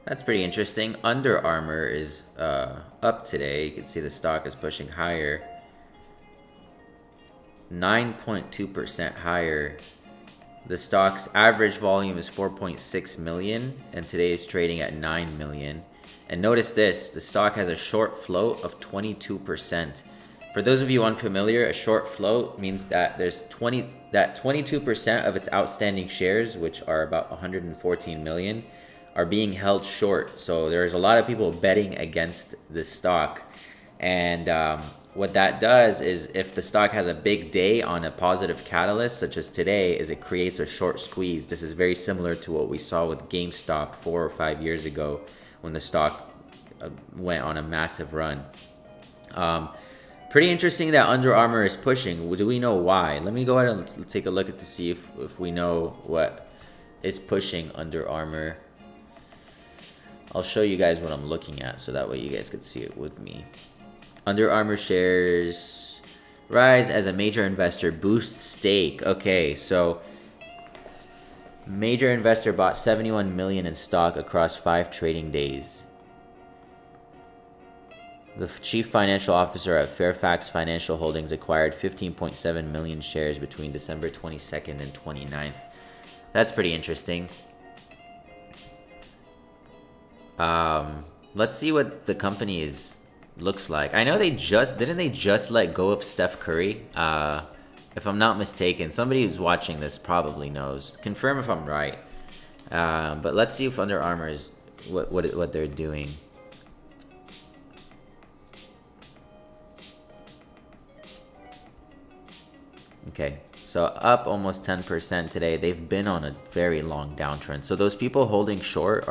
That's pretty interesting. Under Armour is up today. You can see the stock is pushing higher. 9.2% higher. The stock's average volume is 4.6 million, and today is trading at 9 million. And notice this, the stock has a short float of 22%. For those of you unfamiliar, a short float means that there's 22% of its outstanding shares, which are about 114 million, are being held short. So there's a lot of people betting against this stock. And what that does is if the stock has a big day on a positive catalyst, such as today, is it creates a short squeeze. This is very similar to what we saw with GameStop 4 or 5 years ago when the stock went on a massive run. Pretty interesting that Under Armour is pushing. Do we know why? Let me go ahead and let's take a look at to see if we know what is pushing Under Armour. I'll show you guys what I'm looking at so that way you guys could see it with me. Under Armour shares rise as a major investor boosts stake. Okay, so major investor bought 71 million in stock across 5 trading days. The chief financial officer at Fairfax Financial Holdings acquired 15.7 million shares between December 22nd and 29th. That's pretty interesting. Let's see what the company looks like. I know they just let go of Steph Curry. If I'm not mistaken, somebody who's watching this probably knows. Confirm if I'm right. But let's see if Under Armour is what they're doing. Okay, so up almost 10% today. They've been on a very long downtrend. So those people holding short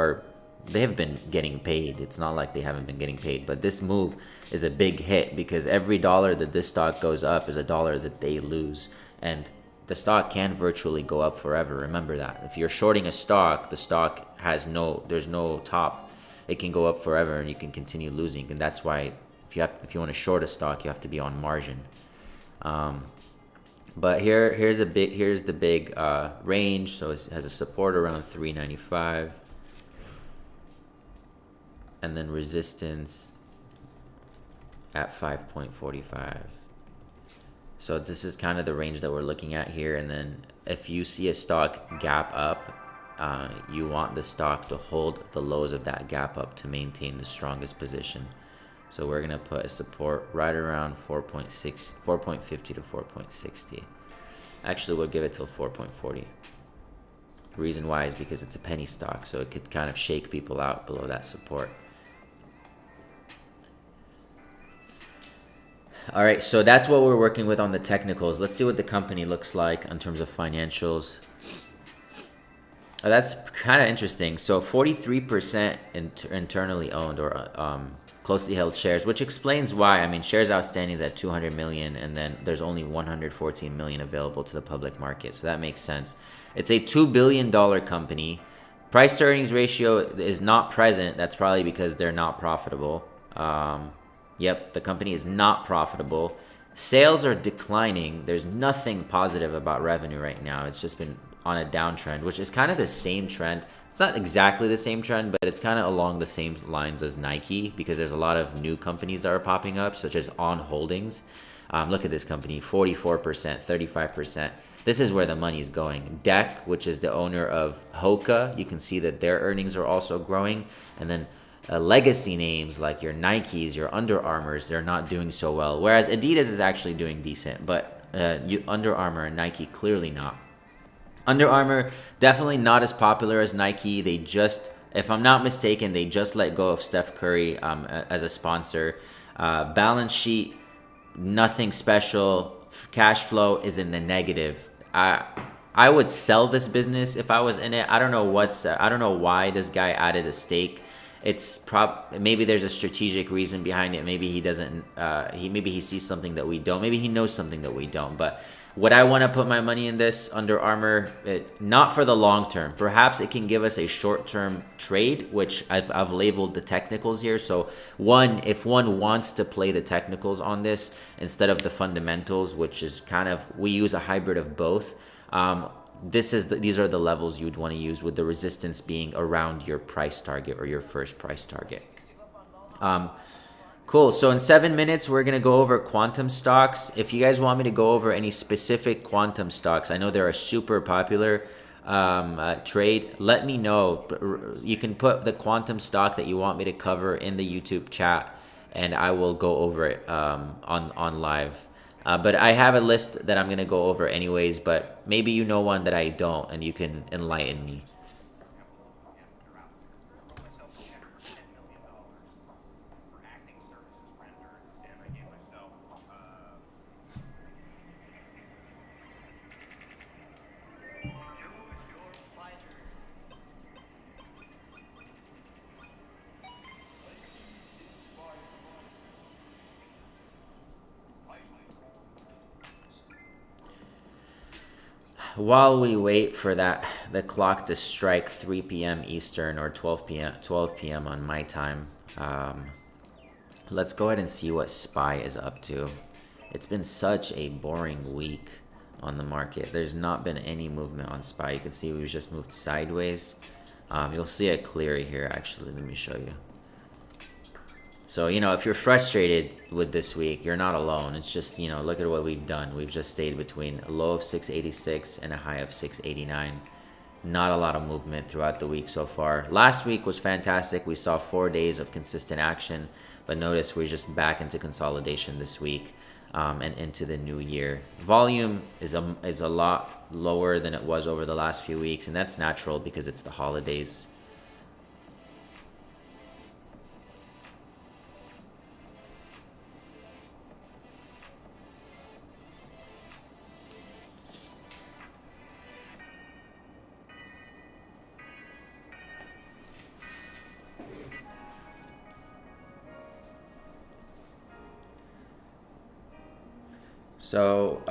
they have been getting paid. It's not like they haven't been getting paid. But this move is a big hit because every dollar that this stock goes up is a dollar that they lose. And the stock can virtually go up forever. Remember that. If you're shorting a stock, the stock there's no top. It can go up forever and you can continue losing. And that's why if you want to short a stock, you have to be on margin. But here's the big range. So it has a support around 395, and then resistance at 5.45. So this is kind of the range that we're looking at here. And then if you see a stock gap up, you want the stock to hold the lows of that gap up to maintain the strongest position. So we're gonna put a support right around 4.50 to 4.60. Actually, we'll give it till 4.40. The reason why is because it's a penny stock, so it could kind of shake people out below that support. All right, so that's what we're working with on the technicals. Let's see what the company looks like in terms of financials. Oh, that's kind of interesting. So 43% internally owned or closely held shares, which explains why. I mean, shares outstanding is at 200 million, and then there's only 114 million available to the public market. So that makes sense. It's a $2 billion company. Price to earnings ratio is not present. That's probably because they're not profitable. Yep, the company is not profitable. Sales are declining. There's nothing positive about revenue right now. It's just been on a downtrend, which is kind of the same trend. It's not exactly the same trend, but it's kind of along the same lines as Nike because there's a lot of new companies that are popping up, such as On Holdings. Look at this company, 44%, 35%. This is where the money is going. DEC, which is the owner of Hoka, you can see that their earnings are also growing. And then legacy names like your Nikes, your Under Armours, they're not doing so well. Whereas Adidas is actually doing decent, but Under Armour and Nike clearly not. Under Armour, definitely not as popular as Nike. They just, if I'm not mistaken, they just let go of Steph Curry as a sponsor. Balance sheet, nothing special. Cash flow is in the negative. I would sell this business if I was in it. I don't know why this guy added a stake. It's maybe there's a strategic reason behind it. Maybe he doesn't. Maybe he sees something that we don't. Maybe he knows something that we don't. But would I want to put my money in this Under Armour? Not for the long term. Perhaps it can give us a short-term trade, which I've labeled the technicals here. So if one wants to play the technicals on this instead of the fundamentals, which is kind of, we use a hybrid of both. these are the levels you would want to use, with the resistance being around your price target or your first price target. Um, cool. So in 7 minutes, we're gonna go over quantum stocks. If you guys want me to go over any specific quantum stocks, I know they're a super popular trade. Let me know. You can put the quantum stock that you want me to cover in the YouTube chat, and I will go over it on live. But I have a list that I'm gonna go over anyways. But maybe you know one that I don't, and you can enlighten me. While we wait for the clock to strike 3 p.m. Eastern, or 12 p.m. on my time, let's go ahead and see what SPY is up to. It's been such a boring week on the market. There's not been any movement on SPY. You can see we've just moved sideways. You'll see it clear here, actually. Let me show you. So, if you're frustrated with this week, you're not alone. It's just, look at what we've done. We've just stayed between a low of 686 and a high of 689. Not a lot of movement throughout the week so far. Last week was fantastic. We saw 4 days of consistent action, but notice we're just back into consolidation this week, and into the new year. Volume is a lot lower than it was over the last few weeks, and that's natural because it's the holidays. So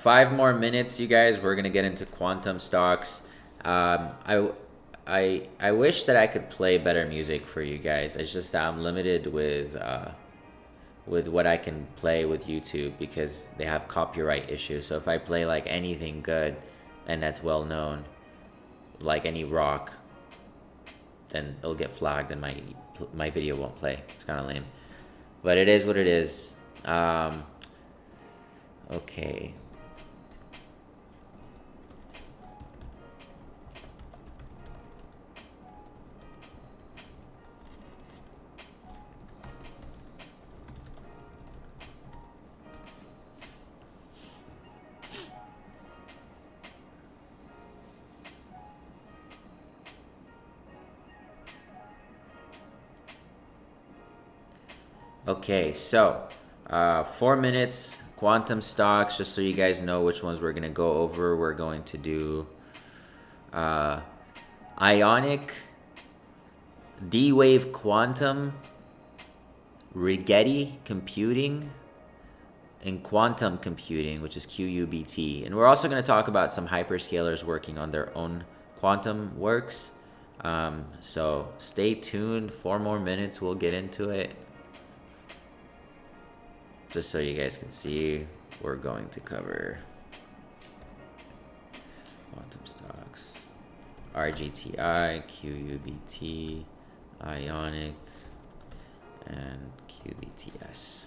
5 more minutes, you guys. We're gonna get into quantum stocks. I wish that I could play better music for you guys. It's just that I'm limited with what I can play with YouTube because they have copyright issues. So if I play like anything good and that's well known, like any rock, then it'll get flagged and my video won't play. It's kind of lame, but it is what it is. Okay. Okay, so 4 minutes, quantum stocks, just so you guys know which ones we're going to go over. We're going to do Ionic, D-Wave Quantum, Rigetti Computing, and Quantum Computing, which is QUBT. And we're also going to talk about some hyperscalers working on their own quantum works. So stay tuned. 4 more minutes, we'll get into it. Just so you guys can see, we're going to cover quantum stocks, RGTI, QUBT, Ionic, and QBTS.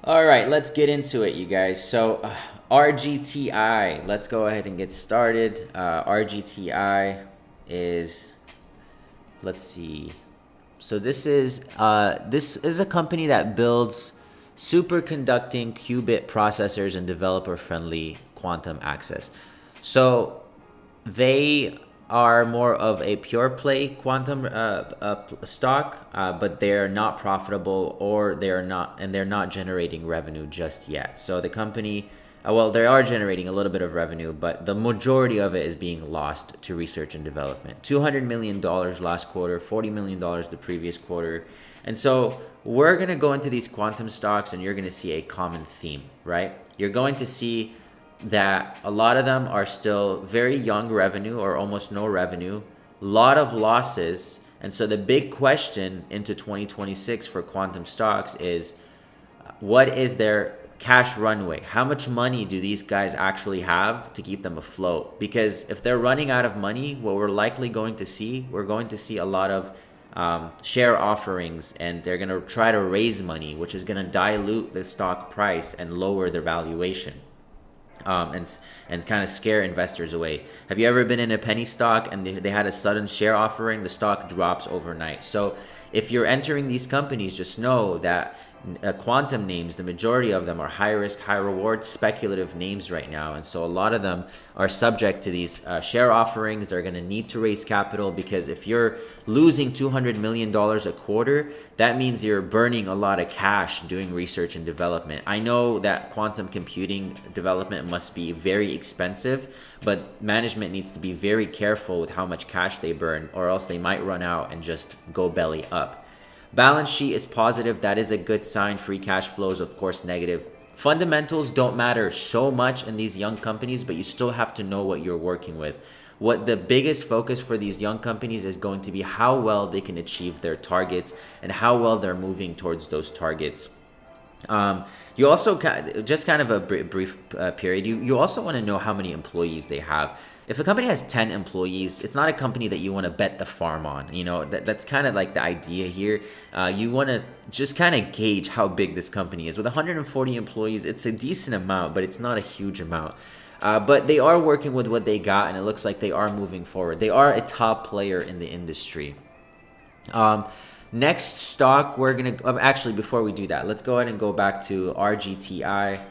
All right, let's get into it, you guys. So RGTI, let's go ahead and get started. RGTI is, let's see. So this is a company that builds superconducting qubit processors and developer-friendly quantum access. So they are more of a pure play quantum stock, but they're not profitable, or they're not generating revenue just yet. So the company, well, they are generating a little bit of revenue, but the majority of it is being lost to research and development. $200 million last quarter, $40 million the previous quarter. And so we're going to go into these quantum stocks, and you're going to see a common theme, right? You're going to see that a lot of them are still very young revenue or almost no revenue, lot of losses. And so the big question into 2026 for quantum stocks is, what is their cash runway? How much money do these guys actually have to keep them afloat? Because if they're running out of money, what we're likely going to see, we're going to see a lot of share offerings, and they're going to try to raise money, which is going to dilute the stock price and lower their valuation. And kind of scare investors away. Have you ever been in a penny stock and they had a sudden share offering? The stock drops overnight. So if you're entering these companies, just know that quantum names, the majority of them are high risk, high reward, speculative names right now. And so a lot of them are subject to these share offerings. They're going to need to raise capital, because if you're losing $200 million a quarter, that means you're burning a lot of cash doing research and development. I know that quantum computing development must be very expensive, but management needs to be very careful with how much cash they burn, or else they might run out and just go belly up. Balance sheet is positive. That is a good sign. Free cash flows, of course, negative. Fundamentals don't matter so much in these young companies, but you still have to know what you're working with. What the biggest focus for these young companies is going to be how well they can achieve their targets and how well they're moving towards those targets. You also, just kind of a brief period, you also want to know how many employees they have. If a company has 10 employees, it's not a company that you want to bet the farm on. You know, that's kind of like the idea here. You want to just kind of gauge how big this company is. With 140 employees, it's a decent amount, but it's not a huge amount. But they are working with what they got, and it looks like they are moving forward. They are a top player in the industry. Next stock, we're going to... Actually, before we do that, let's go ahead and go back to RGTI.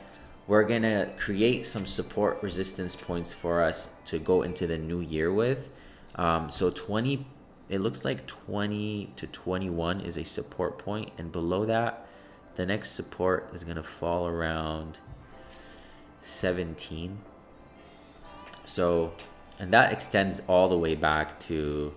We're going to create some support resistance points for us to go into the new year with. So 20... It looks like 20 to 21 is a support point. And below that, the next support is going to fall around 17. So... And that extends all the way back to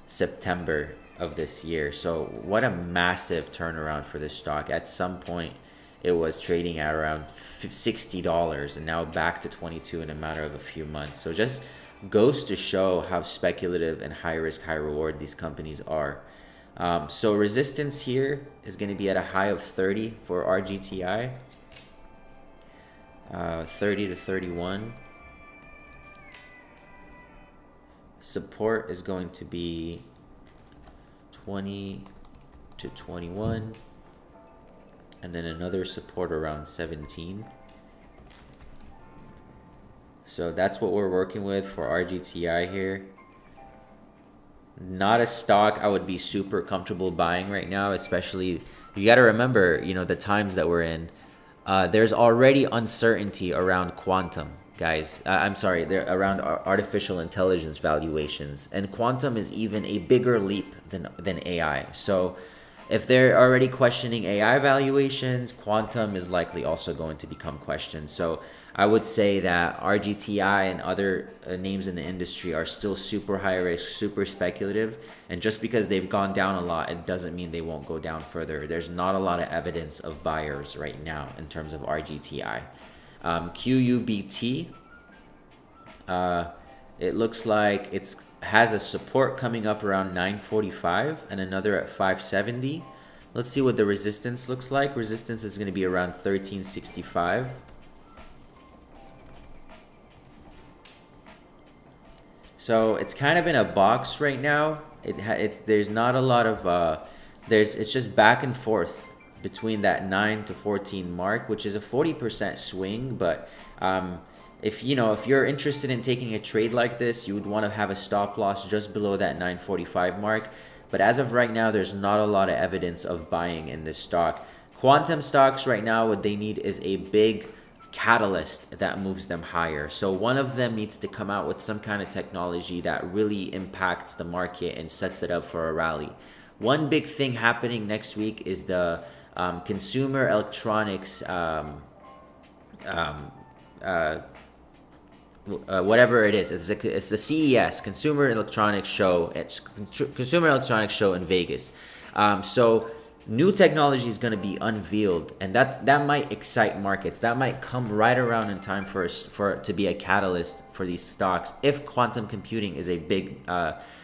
September of this year. So what a massive turnaround for this stock. At some point it was trading at around $60 and now back to 22 in a matter of a few months. So just goes to show how speculative and high risk, high reward these companies are. So resistance here is going to be at a high of 30 for RGTI, 30 to 31. Support is going to be 20 to 21, and then another support around 17. So that's what we're working with for RGTI here. Not a stock I would be super comfortable buying right now, especially, you got to remember, you know, the times that we're in. There's already uncertainty around quantum. Guys, I'm sorry, they're around artificial intelligence valuations, and quantum is even a bigger leap than AI. So if they're already questioning AI valuations, quantum is likely also going to become questioned. So I would say that RGTI and other names in the industry are still super high risk, super speculative, and just because they've gone down a lot, it doesn't mean they won't go down further. There's not a lot of evidence of buyers right now in terms of RGTI. QUBT, it looks like it has a support coming up around 945 and another at 570. Let's see what the resistance looks like. Resistance is going to be around 1365. So it's kind of in a box right now. There's not a lot of it's just back and forth between that 9 to 14 mark, which is a 40% swing. But if you're interested in taking a trade like this, you would want to have a stop loss just below that 945 mark. But as of right now, there's not a lot of evidence of buying in this stock. Quantum stocks right now, what they need is a big catalyst that moves them higher. So one of them needs to come out with some kind of technology that really impacts the market and sets it up for a rally. One big thing happening next week is the consumer electronics, whatever it is. It's the CES, Consumer Electronics Show. It's Consumer Electronics Show in Vegas. So new technology is going to be unveiled, and that might excite markets. That might come right around in time for it to be a catalyst for these stocks if quantum computing is a big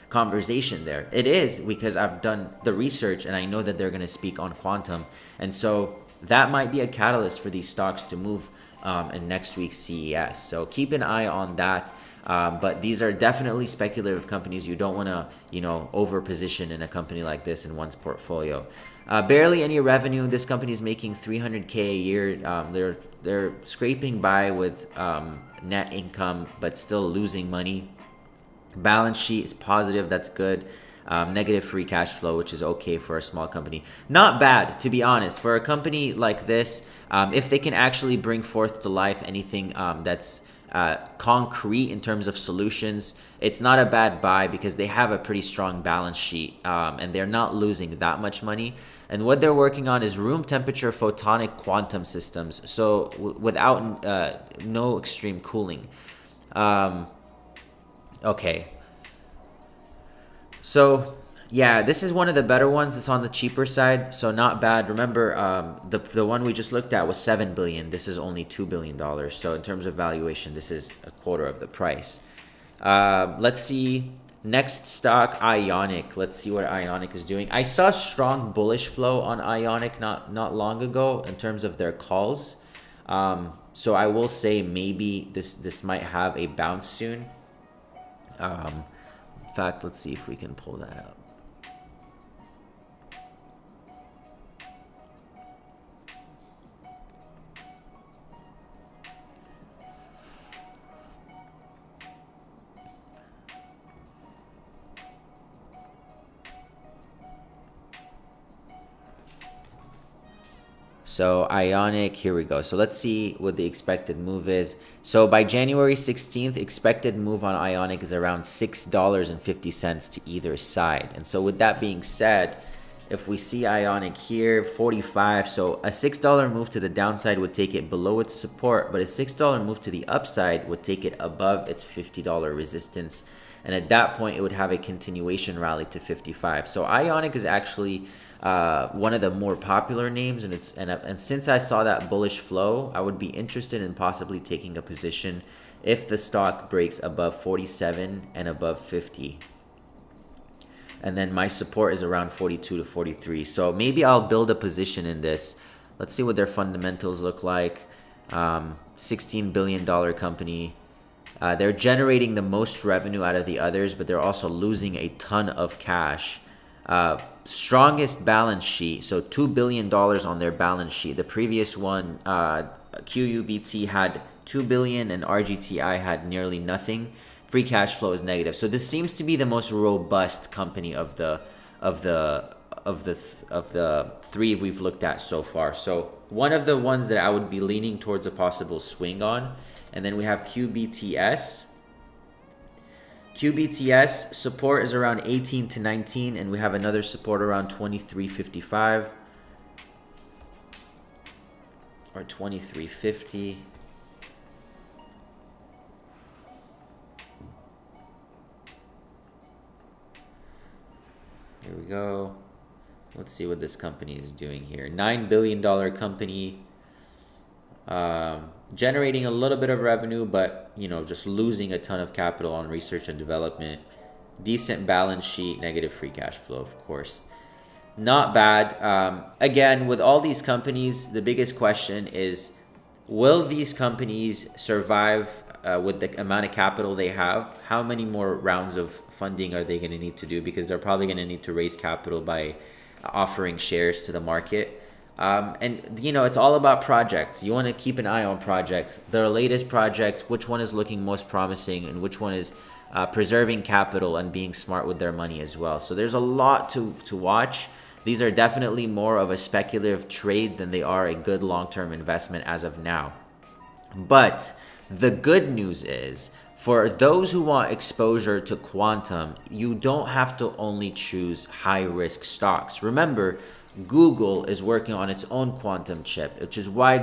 conversation there. It is, because I've done the research and I know that they're going to speak on quantum, and so that might be a catalyst for these stocks to move in next week's CES. So keep an eye on that. But these are definitely speculative companies. You don't want to, over position in a company like this in one's portfolio. Barely any revenue. This company is making $300K a year. They're scraping by with net income, but still losing money. Balance sheet is positive. That's good. Negative free cash flow, which is okay for a small company. Not bad, to be honest. For a company like this, if they can actually bring forth to life anything that's concrete in terms of solutions, it's not a bad buy because they have a pretty strong balance sheet, and they're not losing that much money. And what they're working on is room temperature photonic quantum systems, so without no extreme cooling. Okay. So yeah, this is one of the better ones. It's on the cheaper side, so not bad. Remember, the one we just looked at was $7 billion. This is only $2 billion. So in terms of valuation, this is a quarter of the price. Let's see. Next stock, Ionic. Let's see what Ionic is doing. I saw strong bullish flow on Ionic not long ago in terms of their calls. So I will say maybe this might have a bounce soon. In fact, let's see if we can pull that up. So Ionic, here we go. So let's see what the expected move is. So by January 16th, expected move on Ionic is around $6.50 to either side. And so with that being said, if we see Ionic here, 45, so a $6 move to the downside would take it below its support, but a $6 move to the upside would take it above its $50 resistance. And at that point, it would have a continuation rally to 55. So Ionic is actually one of the more popular names, and since I saw that bullish flow, I would be interested in possibly taking a position if the stock breaks above 47 and above 50. And then my support is around 42 to 43. So maybe I'll build a position in this. Let's see what their fundamentals look like. $16 billion company. They're generating the most revenue out of the others, but they're also losing a ton of cash. Strongest balance sheet, so $2 billion on their balance sheet. The previous one, QUBT had $2 billion and RGTI had nearly nothing. Free cash flow is negative. So this seems to be the most robust company of the three we've looked at so far. So one of the ones that I would be leaning towards a possible swing on. And then we have QBTS. QBTS support is around 18 to 19, and we have another support around 23.55 or 23.50. Here we go. Let's see what this company is doing here. $9 billion company. Generating a little bit of revenue, but just losing a ton of capital on research and development. Decent balance sheet, negative free cash flow, of course. Not bad. Again, with all these companies, the biggest question is, will these companies survive with the amount of capital they have? How many more rounds of funding are they going to need to do? Because they're probably going to need to raise capital by offering shares to the market. And it's all about projects. You want to keep an eye on projects, their latest projects, which one is looking most promising and which one is preserving capital and being smart with their money as well. So there's a lot to watch. These are definitely more of a speculative trade than they are a good long-term investment as of now. But the good news is, for those who want exposure to quantum, you don't have to only choose high risk stocks. Remember, Google is working on its own quantum chip, which is why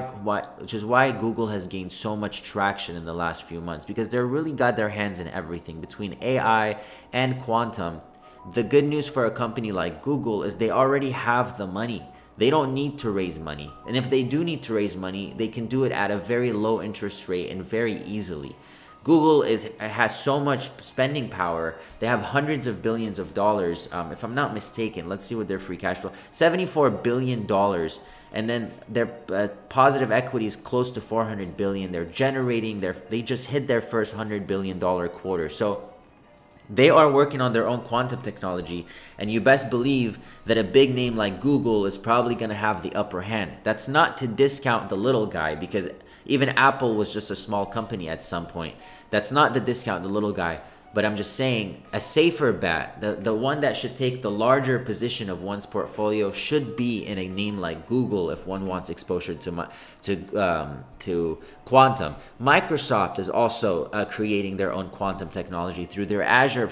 Google has gained so much traction in the last few months, because they're really got their hands in everything between AI and quantum. The good news for a company like Google is they already have the money. They don't need to raise money. And if they do need to raise money, they can do it at a very low interest rate and very easily. Google has so much spending power. They have hundreds of billions of dollars. If I'm not mistaken, let's see what their free cash flow, $74 billion, and then their positive equity is close to 400 billion. They're generating they just hit their first $100 billion quarter. So they are working on their own quantum technology, and you best believe that a big name like Google is probably going to have the upper hand. That's not to discount the little guy, because even Apple was just a small company at some point. That's not to discount the little guy. But I'm just saying, a safer bet, the one that should take the larger position of one's portfolio, should be in a name like Google if one wants exposure to quantum. Microsoft is also creating their own quantum technology through their Azure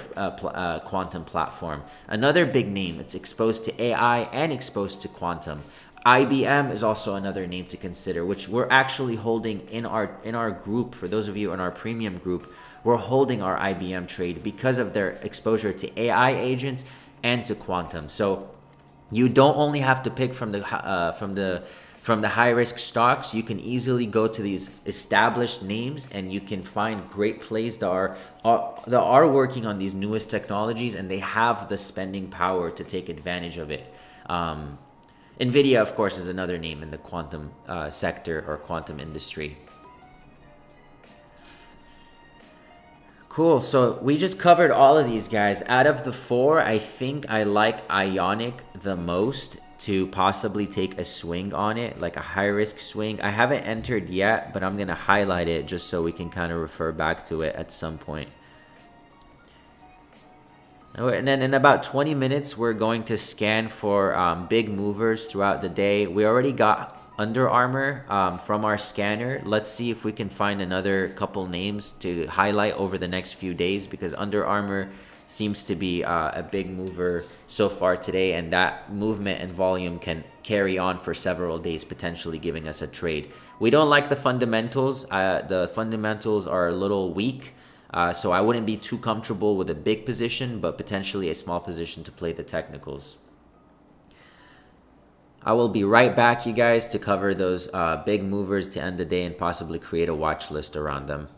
quantum platform. Another big name. It's exposed to AI and exposed to quantum. IBM is also another name to consider, which we're actually holding in our group. For those of you in our premium group, we're holding our IBM trade because of their exposure to AI agents and to quantum. So you don't only have to pick from the high risk stocks. You can easily go to these established names, and you can find great plays that are working on these newest technologies, and they have the spending power to take advantage of it. NVIDIA, of course, is another name in the quantum sector or quantum industry. Cool. So we just covered all of these guys. Out of the four, I think I like Ionic the most to possibly take a swing on it, like a high risk swing. I haven't entered yet, but I'm going to highlight it just so we can kind of refer back to it at some point. And then in about 20 minutes, we're going to scan for big movers throughout the day. We already got Under Armour from our scanner. Let's see if we can find another couple names to highlight over the next few days, because Under Armour seems to be a big mover so far today, and that movement and volume can carry on for several days, potentially giving us a trade. We don't like the fundamentals. The fundamentals are a little weak. So I wouldn't be too comfortable with a big position, but potentially a small position to play the technicals. I will be right back, you guys, to cover those big movers to end the day and possibly create a watch list around them.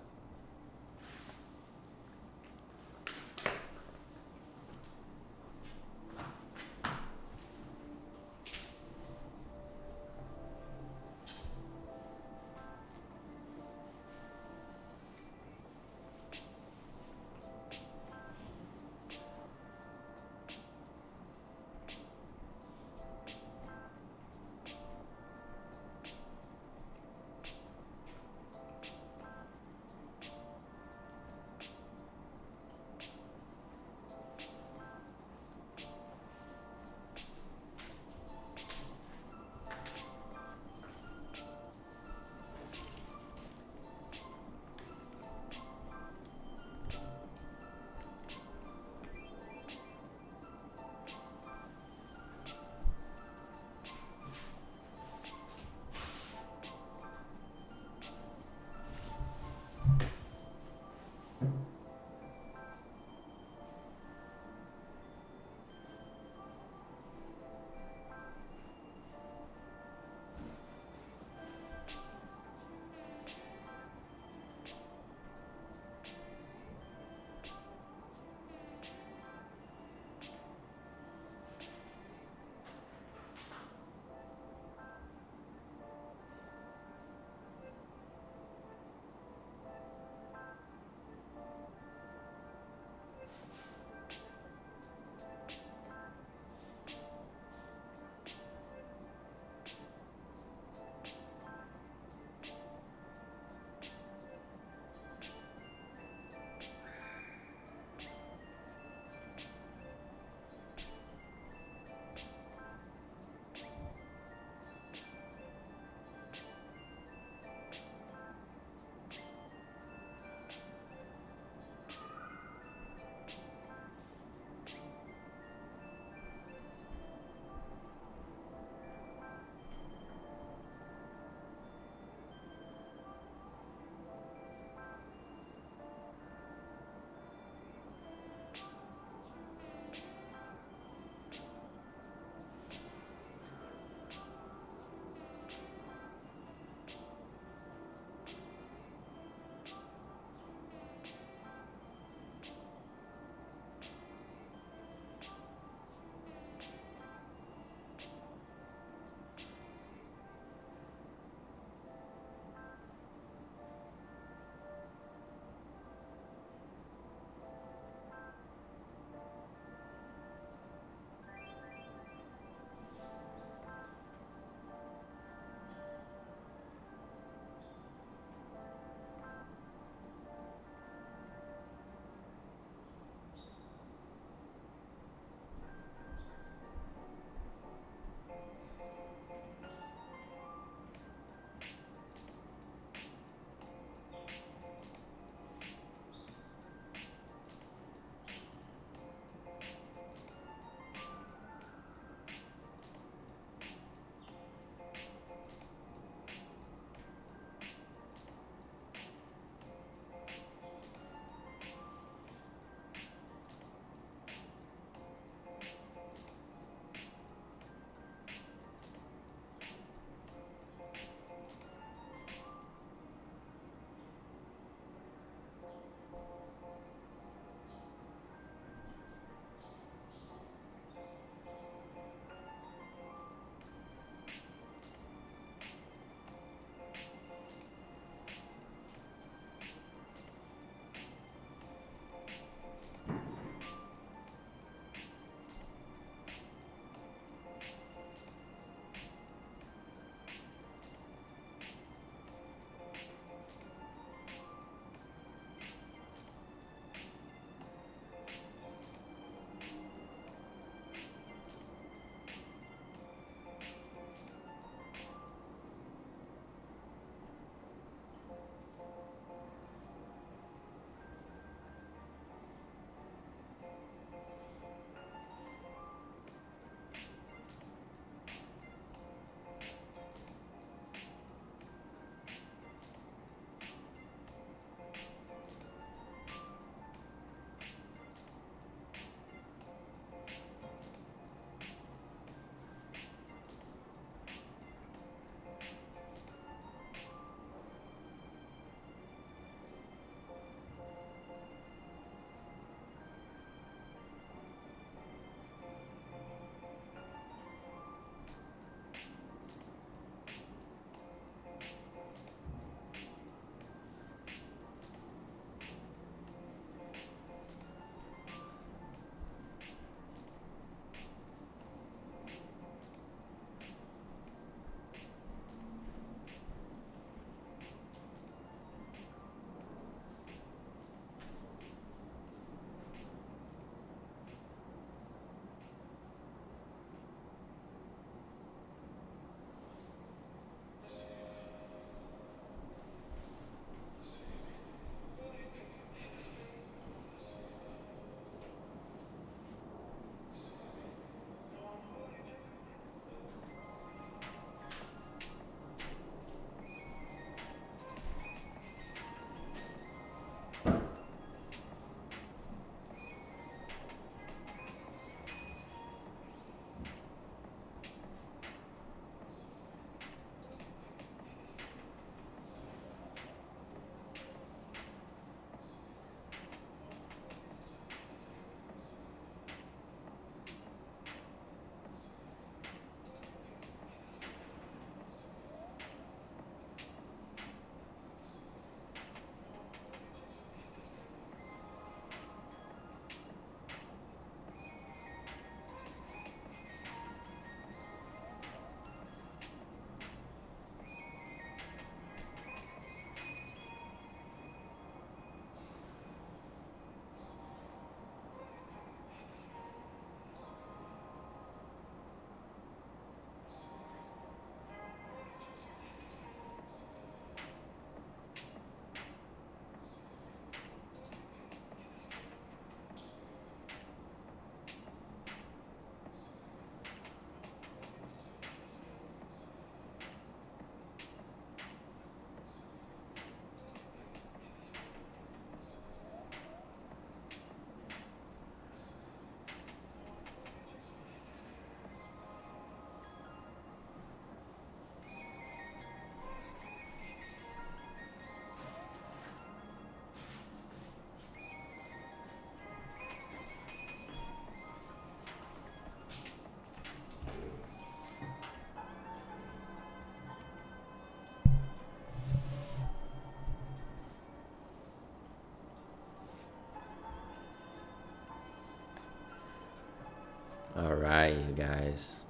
All right, you guys.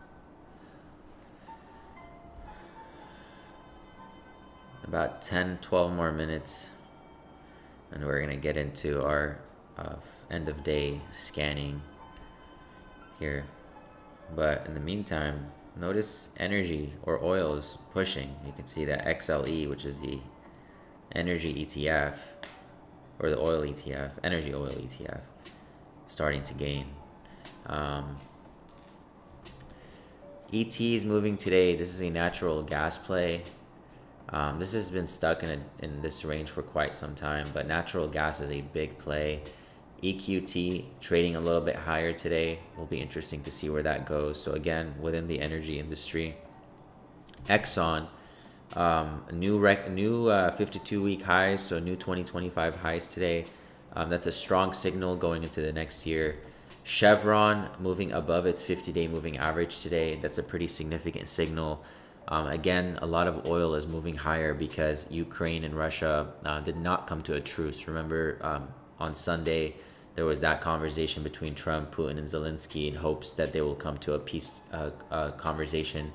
About 10, 12 more minutes, and we're going to get into our end of day scanning here. But in the meantime, notice energy or oil is pushing. You can see that XLE, which is the energy ETF, or the oil ETF, energy oil ETF, starting to gain. ET is moving today. This is a natural gas play. This has been stuck in this range for quite some time, but natural gas is a big play. EQT trading a little bit higher today. Will be interesting to see where that goes. So again, within the energy industry, Exxon, new 52-week highs, so new 2025 highs today. That's a strong signal going into the next year. Chevron moving above its 50-day moving average today. That's a pretty significant signal. Again, a lot of oil is moving higher because Ukraine and Russia did not come to a truce. Remember, on Sunday, there was that conversation between Trump, Putin, and Zelensky in hopes that they will come to a peace conversation.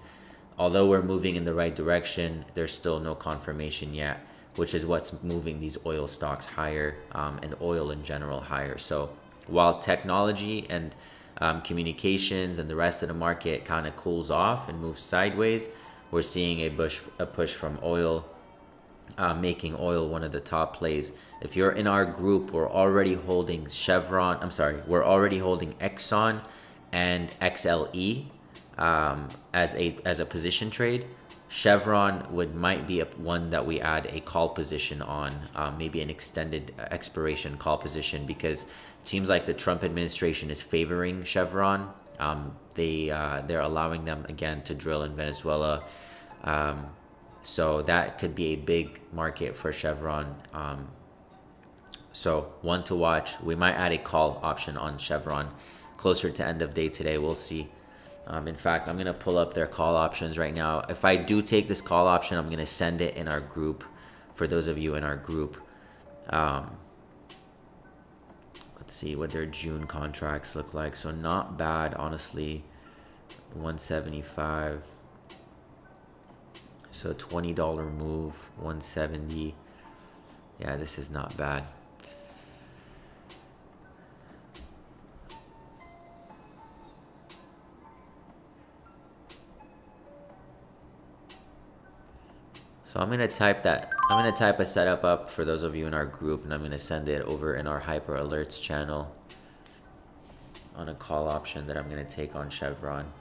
Although we're moving in the right direction, there's still no confirmation yet, which is what's moving these oil stocks higher, and oil in general higher. So while technology and communications and the rest of the market kind of cools off and moves sideways, we're seeing a push from oil, making oil one of the top plays. If you're in our group, we're already holding we're already holding Exxon and XLE as a position trade. Chevron might be one that we add a call position on, maybe an extended expiration call position, because it seems like the Trump administration is favoring Chevron. They're allowing them again to drill in Venezuela, so that could be a big market for Chevron. So one to watch. We might add a call option on Chevron closer to end of day today. We'll see. In fact, I'm going to pull up their call options right now. If I do take this call option, I'm going to send it in our group for those of you in our group. Let's see what their June contracts look like. So not bad, honestly. 175. So $20 move, 170. Yeah, this is not bad. So I'm gonna type a setup up for those of you in our group, and I'm gonna send it over in our Hyper Alerts channel on a call option that I'm gonna take on Chevron.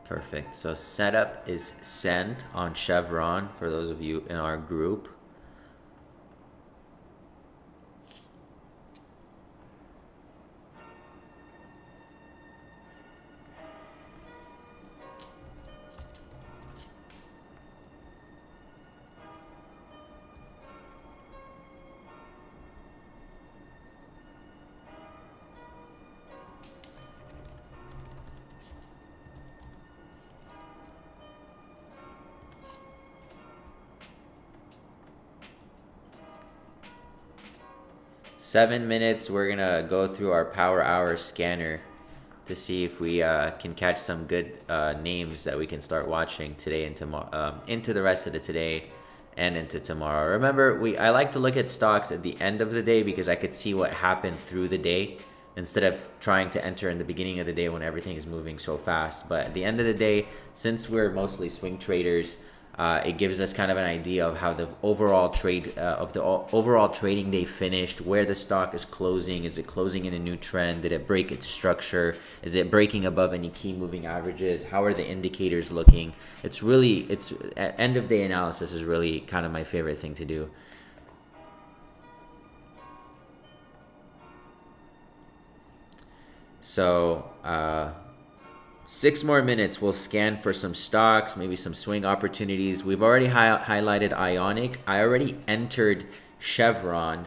Perfect. So setup is sent on Chevron for those of you in our group. Seven minutes, we're gonna go through our power hour scanner to see if we can catch some good names that we can start watching today and tomorrow, into the rest of the today and into tomorrow. Remember, I like to look at stocks at the end of the day because I could see what happened through the day instead of trying to enter in the beginning of the day when everything is moving so fast. But at the end of the day, since we're mostly swing traders, It gives us kind of an idea of how the overall overall trading day finished, where the stock is closing. Is it closing in a new trend? Did it break its structure? Is it breaking above any key moving averages? How are the indicators looking? It's end of day analysis is really kind of my favorite thing to do. So 6 more minutes, we'll scan for some stocks, maybe some swing opportunities. We've already highlighted Ionic. I already entered Chevron.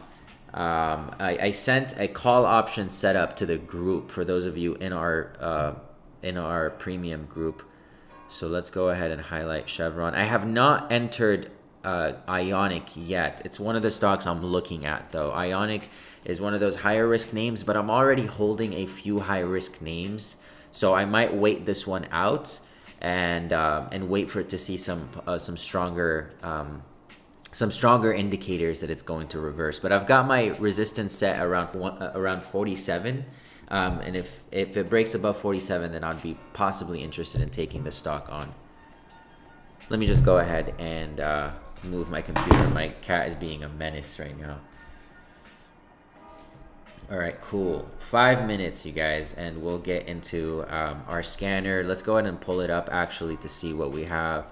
I sent a call option setup to the group for those of you in our premium group. So let's go ahead and highlight Chevron. I have not entered Ionic yet. It's one of the stocks I'm looking at, though. Ionic is one of those higher risk names, but I'm already holding a few high risk names. So I might wait this one out and wait for it to see some stronger indicators that it's going to reverse. But I've got my resistance set around 47, and if it breaks above 47, then I'd be possibly interested in taking the stock on. Let me just go ahead and move my computer. My cat is being a menace right now. All right, cool. 5 minutes, you guys, and we'll get into our scanner. Let's go ahead and pull it up actually to see what we have,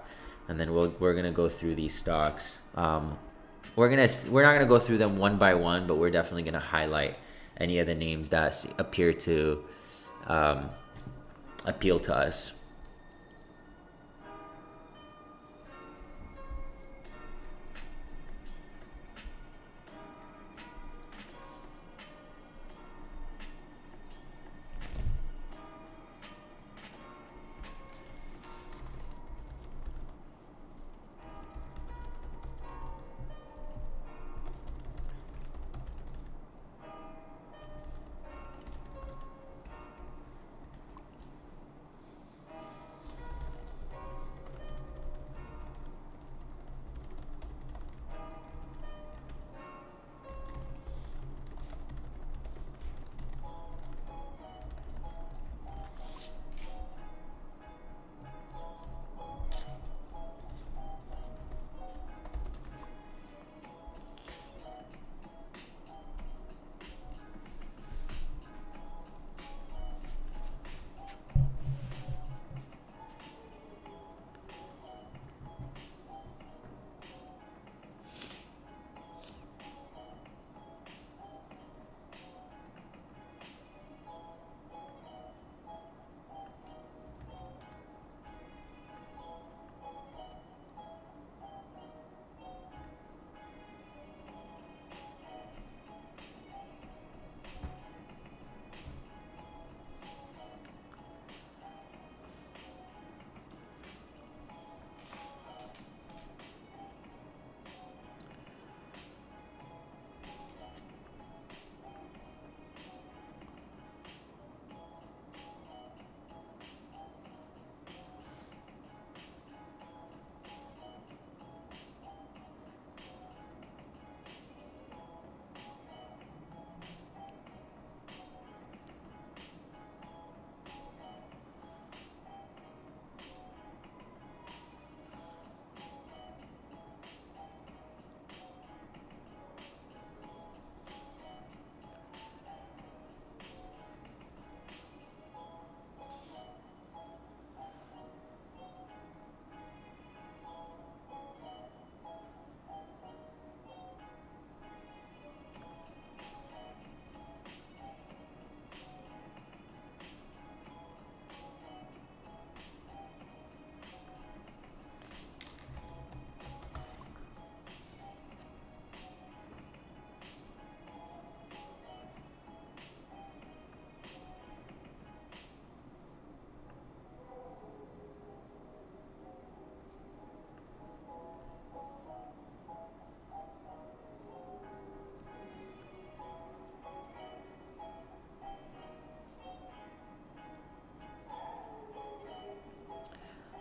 and then we're gonna go through these stocks. We're not gonna go through them one by one, but we're definitely gonna highlight any of the names that appear to appeal to us.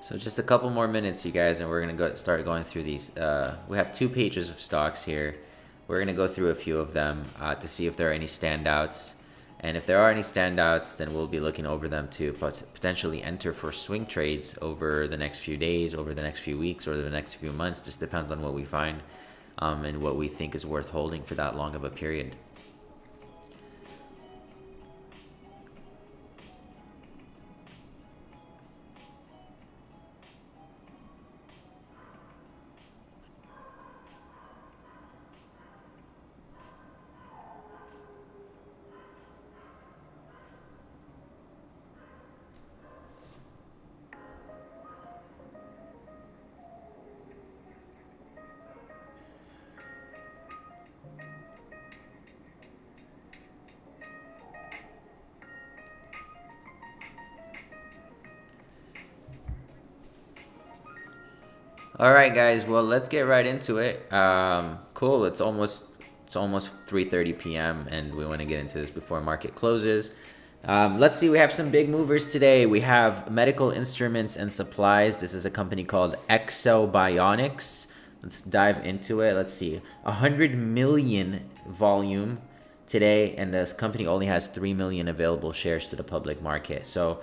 So just a couple more minutes, you guys, and we're gonna start going through these. We have 2 pages of stocks here. We're gonna go through a few of them to see if there are any standouts. And if there are any standouts, then we'll be looking over them to potentially enter for swing trades over the next few days, over the next few weeks, or the next few months. Just depends on what we find and what we think is worth holding for that long of a period. All right, guys. Well, let's get right into it. Cool. It's almost 3:30 p.m. and we want to get into this before market closes. Let's see. We have some big movers today. We have medical instruments and supplies. This is a company called Exobionics. Let's dive into it. Let's see. 100 million volume today, and this company only has 3 million available shares to the public market. So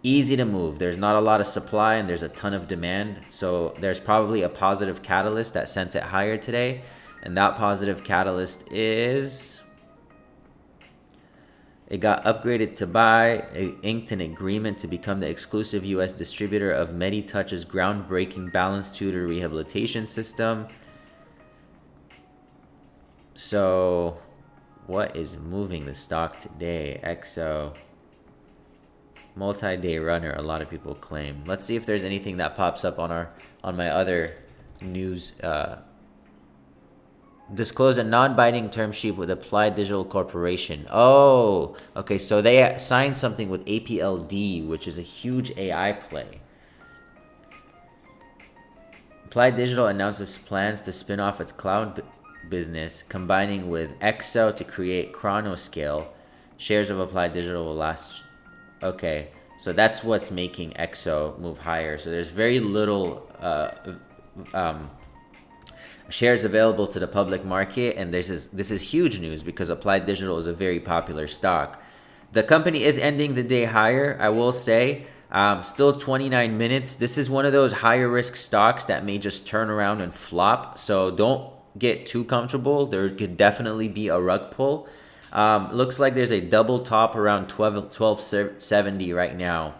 easy to move. There's not a lot of supply and there's a ton of demand. So there's probably a positive catalyst that sent it higher today. And that positive catalyst is it got upgraded to buy. It inked an agreement to become the exclusive U.S. distributor of MediTouch's groundbreaking balanced tutor rehabilitation system. So what is moving the stock today? Exo. Multi-day runner, a lot of people claim. Let's see if there's anything that pops up on my other news. Disclose a non-binding term sheet with Applied Digital Corporation. Oh, okay. So they signed something with APLD, which is a huge AI play. Applied Digital announces plans to spin off its cloud business, combining with Exo to create Chronoscale. Shares of Applied Digital will last. Okay, so that's what's making Exo move higher. So there's very little shares available to the public market, and this is huge news because Applied Digital is a very popular stock. The company is ending the day higher, I will say. Still 29 minutes. This is one of those higher risk stocks that may just turn around and flop. So don't get too comfortable. There could definitely be a rug pull. Looks like there's a double top around 1270 right now.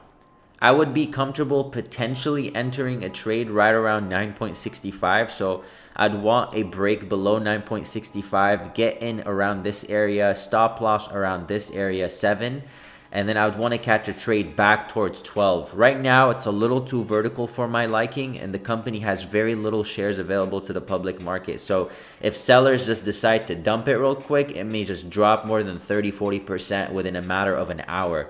I would be comfortable potentially entering a trade right around 9.65. So I'd want a break below 9.65, get in around this area, stop loss around this area 7. And then I would want to catch a trade back towards 12. Right now, it's a little too vertical for my liking, and the company has very little shares available to the public market. So if sellers just decide to dump it real quick, it may just drop more than 30-40% within a matter of an hour.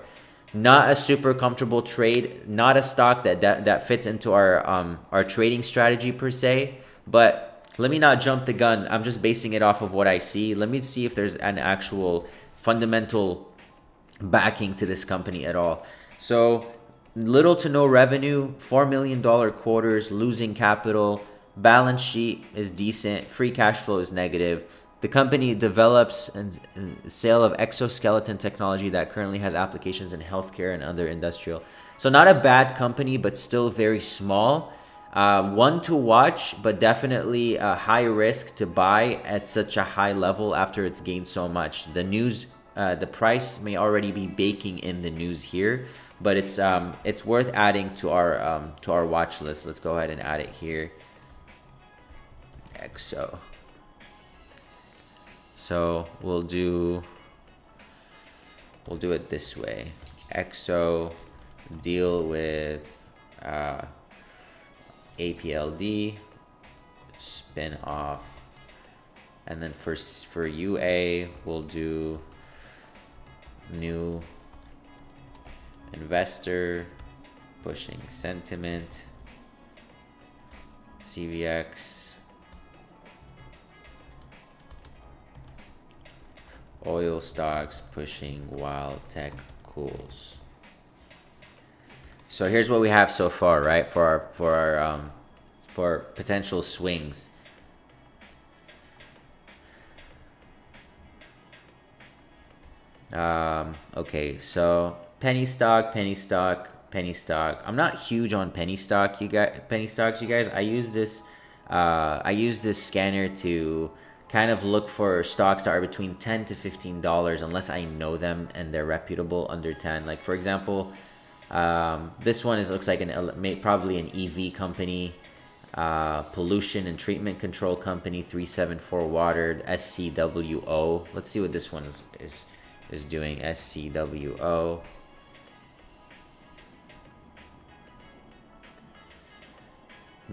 Not a super comfortable trade, not a stock that fits into our trading strategy per se, but let me not jump the gun. I'm just basing it off of what I see. Let me see if there's an actual fundamental backing to this company at all. So little to no revenue, $4 million quarters, losing capital, balance sheet is decent, free cash flow is negative. The company develops and sale of exoskeleton technology that currently has applications in healthcare and other industrial. So not a bad company, but still very small. One to watch, but definitely a high risk to buy at such a high level after it's gained so much. The news, the price may already be baking in the news here, but it's worth adding to our watch list. Let's go ahead and add it here. Exo. So we'll do it this way. Exo, deal with APLD, spin off, and then for UA we'll do new investor, pushing sentiment, CVX, oil stocks pushing while tech cools. So here's what we have so far, right? For potential swings. Okay, so penny stock, penny stock, penny stock. I'm not huge on penny stock, you guys. Penny stocks, you guys. I use this scanner to kind of look for stocks that are between $10 to $15, unless I know them and they're reputable under 10. Like for example, this one looks like probably an EV company. Pollution and Treatment Control Company, 374 Water, SCWO. Let's see what this one is doing. SCWO.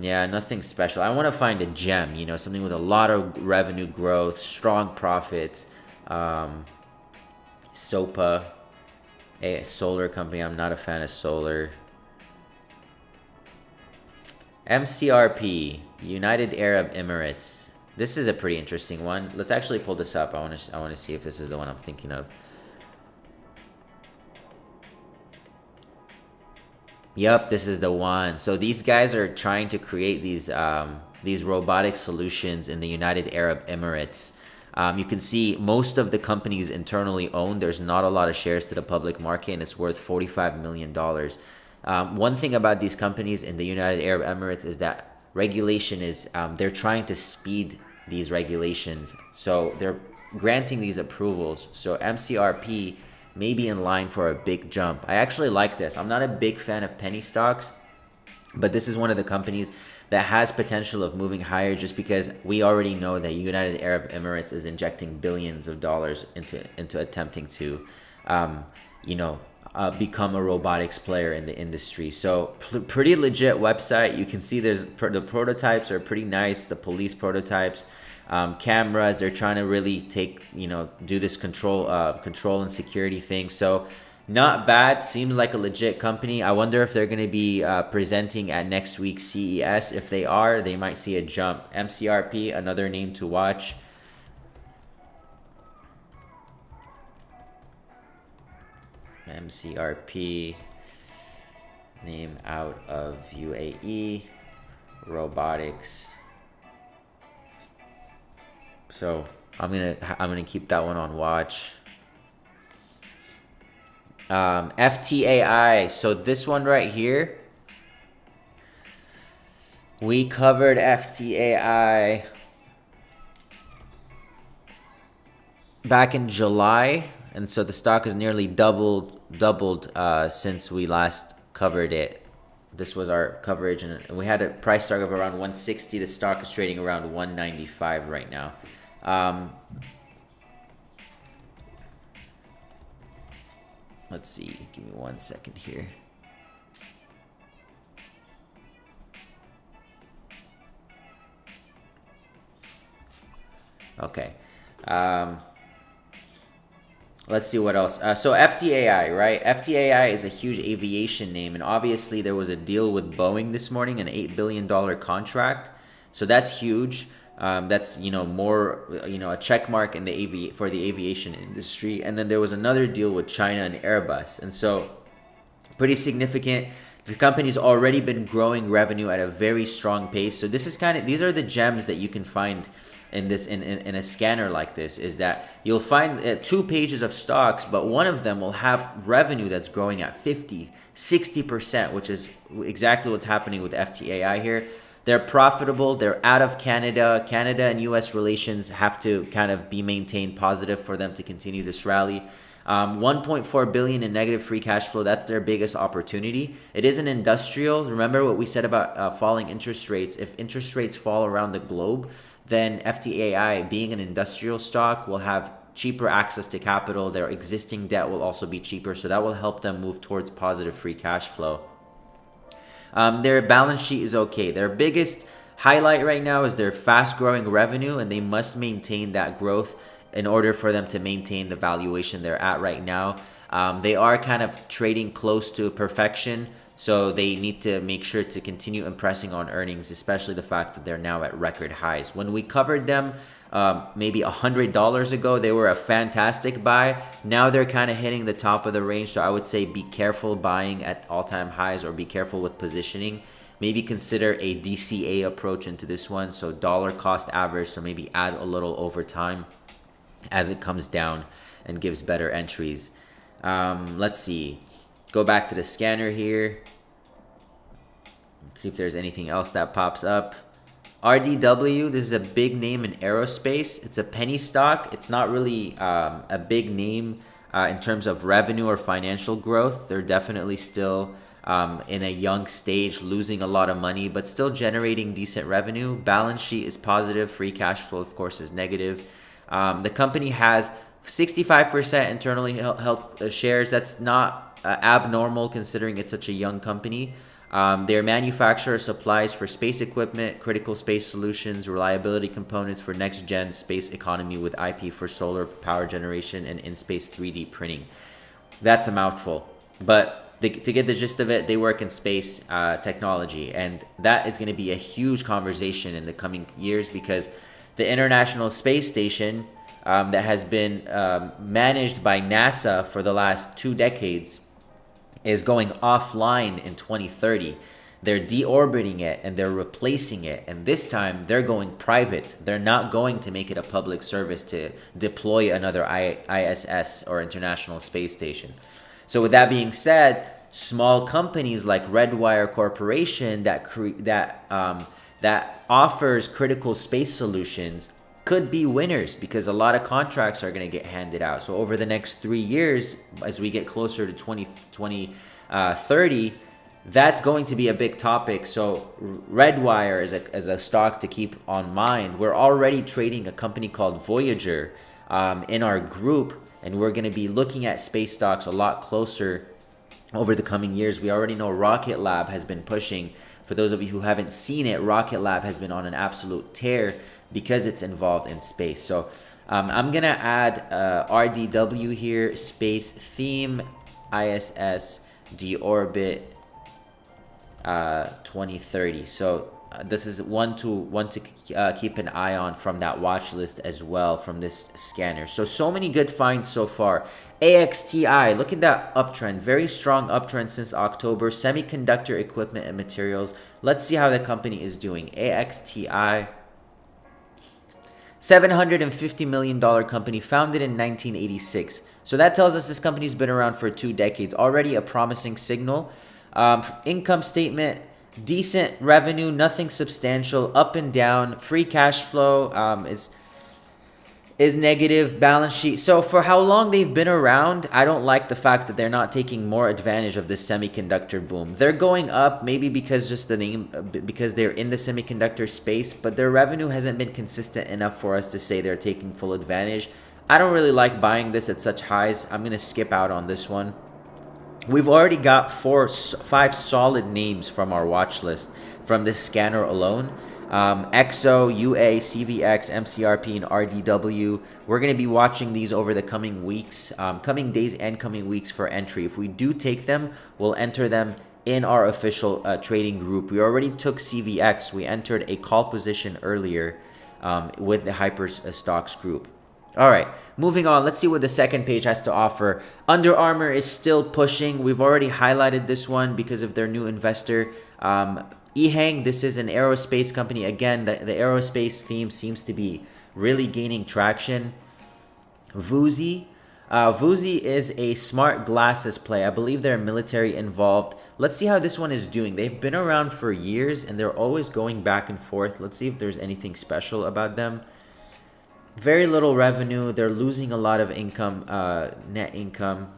Yeah, nothing special. I want to find a gem, something with a lot of revenue growth, strong profits. SOPA, a solar company. I'm not a fan of solar. MCRP, United Arab Emirates. This is a pretty interesting one. Let's actually pull this up. I want to see if this is the one I'm thinking of. Yep, this is the one. So these guys are trying to create these robotic solutions in the United Arab Emirates. You can see most of the companies internally owned. There's not a lot of shares to the public market, and it's worth $45 million. One thing about these companies in the United Arab Emirates is that regulation is they're trying to speed these regulations. So they're granting these approvals. So MCRP may be in line for a big jump. I actually like this. I'm not a big fan of penny stocks, but this is one of the companies that has potential of moving higher just because we already know that United Arab Emirates is injecting billions of dollars into attempting to, become a robotics player in the industry. So pretty legit website. You can see the prototypes are pretty nice. The police prototypes, cameras. They're trying to really do this control and security thing. So not bad. Seems like a legit company. I wonder if they're going to be presenting at next week's CES. If they are, they might see a jump. MCRP, another name to watch. MCRP, name out of UAE, robotics. So I'm gonna keep that one on watch. FTAI. So this one right here, we covered FTAI back in July, and so the stock has nearly doubled since we last covered it. This was our coverage, and we had a price target of around 160. The stock is trading around 195 right now. Let's see. Give me 1 second here. Okay. Let's see what else. So FTAI, right? FTAI is a huge aviation name, and obviously there was a deal with Boeing this morning, an $8 billion contract. So that's huge. That's more a check mark in for the aviation industry. And then there was another deal with China and Airbus, and so pretty significant. The company's already been growing revenue at a very strong pace. So these are the gems that you can find in a scanner like this, is that you'll find 2 pages of stocks, but one of them will have revenue that's growing at 50-60%, which is exactly what's happening with FTAI here. They're profitable. They're out of Canada. Canada and US relations have to kind of be maintained positive for them to continue this rally. 1.4 billion in negative free cash flow. That's their biggest opportunity. It is an industrial. Remember what we said about falling interest rates. If interest rates fall around the globe, then FTAI, being an industrial stock, will have cheaper access to capital. Their existing debt will also be cheaper, so that will help them move towards positive free cash flow. Their balance sheet is okay. Their biggest highlight right now is their fast-growing revenue, and they must maintain that growth in order for them to maintain the valuation they're at right now. They are kind of trading close to perfection, so they need to make sure to continue impressing on earnings, especially the fact that they're now at record highs. When we covered them maybe $100 ago, they were a fantastic buy. Now they're kind of hitting the top of the range, so I would say be careful buying at all-time highs, or be careful with positioning. Maybe consider a DCA approach into this one, so dollar cost average, so maybe add a little over time as it comes down. and gives better entries. Let's see. Go back to the scanner here. Let's see if there's anything else that pops up. RDW, this is a big name in aerospace. It's a penny stock. It's not really a big name in terms of revenue or financial growth. They're definitely still in a young stage, losing a lot of money, but still generating decent revenue. Balance sheet is positive. Free cash flow, of course, is negative. The company has 65% internally held shares. That's not abnormal considering it's such a young company. They manufacture supplies for space equipment, critical space solutions, reliability components for next-gen space economy with IP for solar power generation and in-space 3D printing. That's a mouthful. But to get the gist of it, they work in space technology. And that is going to be a huge conversation in the coming years because the International Space Station that has been managed by NASA for the last 2 decades is going offline in 2030. They're deorbiting it and they're replacing it. And this time they're going private. They're not going to make it a public service to deploy another ISS or International Space Station. So with that being said, small companies like Redwire Corporation that offers critical space solutions could be winners because a lot of contracts are going to get handed out. So over the next 3 years, as we get closer to 2030, that's going to be a big topic. So Redwire is a stock to keep on mind. We're already trading a company called Voyager in our group, and we're going to be looking at space stocks a lot closer over the coming years. We already know Rocket Lab has been pushing. For those of you who haven't seen it, Rocket Lab has been on an absolute tear because it's involved in space. So I'm going to add RDW here, space theme, ISS, deorbit 2030. So this is one to keep an eye on from that watch list as well from this scanner. So many good finds so far. AXTI, look at that uptrend. Very strong uptrend since October. Semiconductor equipment and materials. Let's see how the company is doing. AXTI, $750 million company founded in 1986. So that tells us this company's been around for 2 decades. Already a promising signal. Income statement, decent revenue, nothing substantial, up and down. Free cash flow is negative. Balance sheet. So for how long they've been around, I don't like the fact that they're not taking more advantage of this semiconductor boom. They're going up maybe because just the name, because they're in the semiconductor space, but their revenue hasn't been consistent enough for us to say they're taking full advantage. I don't really like buying this at such highs. I'm going to skip out on this one. We've already got 5 solid names from our watch list from this scanner alone. EXO, UA, CVX, MCRP, and RDW. We're going to be watching these over the coming weeks, coming days and coming weeks for entry. If we do take them, we'll enter them in our official trading group. We already took CVX. We entered a call position earlier with the Hyper Stocks group. All right, moving on. Let's see what the second page has to offer. Under Armour is still pushing. We've already highlighted this one because of their new investor. EHang, this is an aerospace company. Again, the aerospace theme seems to be really gaining traction. Vuzi. Vuzi is a smart glasses play. I believe they're military involved. Let's see how this one is doing. They've been around for years and they're always going back and forth. Let's see if there's anything special about them. Very little revenue. They're losing a lot of income, net income.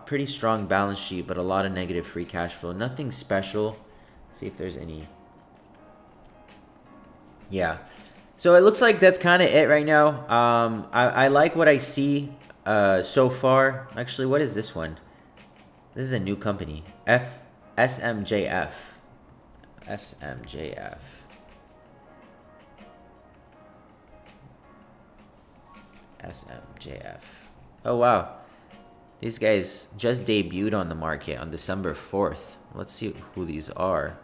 Pretty strong balance sheet, but a lot of negative free cash flow. Nothing special. Let's see if there's any. Yeah. So it looks like that's kind of it right now. I like what I see so far. Actually, what is this one? This is a new company. SMJF. SMJF. SMJF. Oh, wow. These guys just debuted on the market on December 4th. Let's see who these are.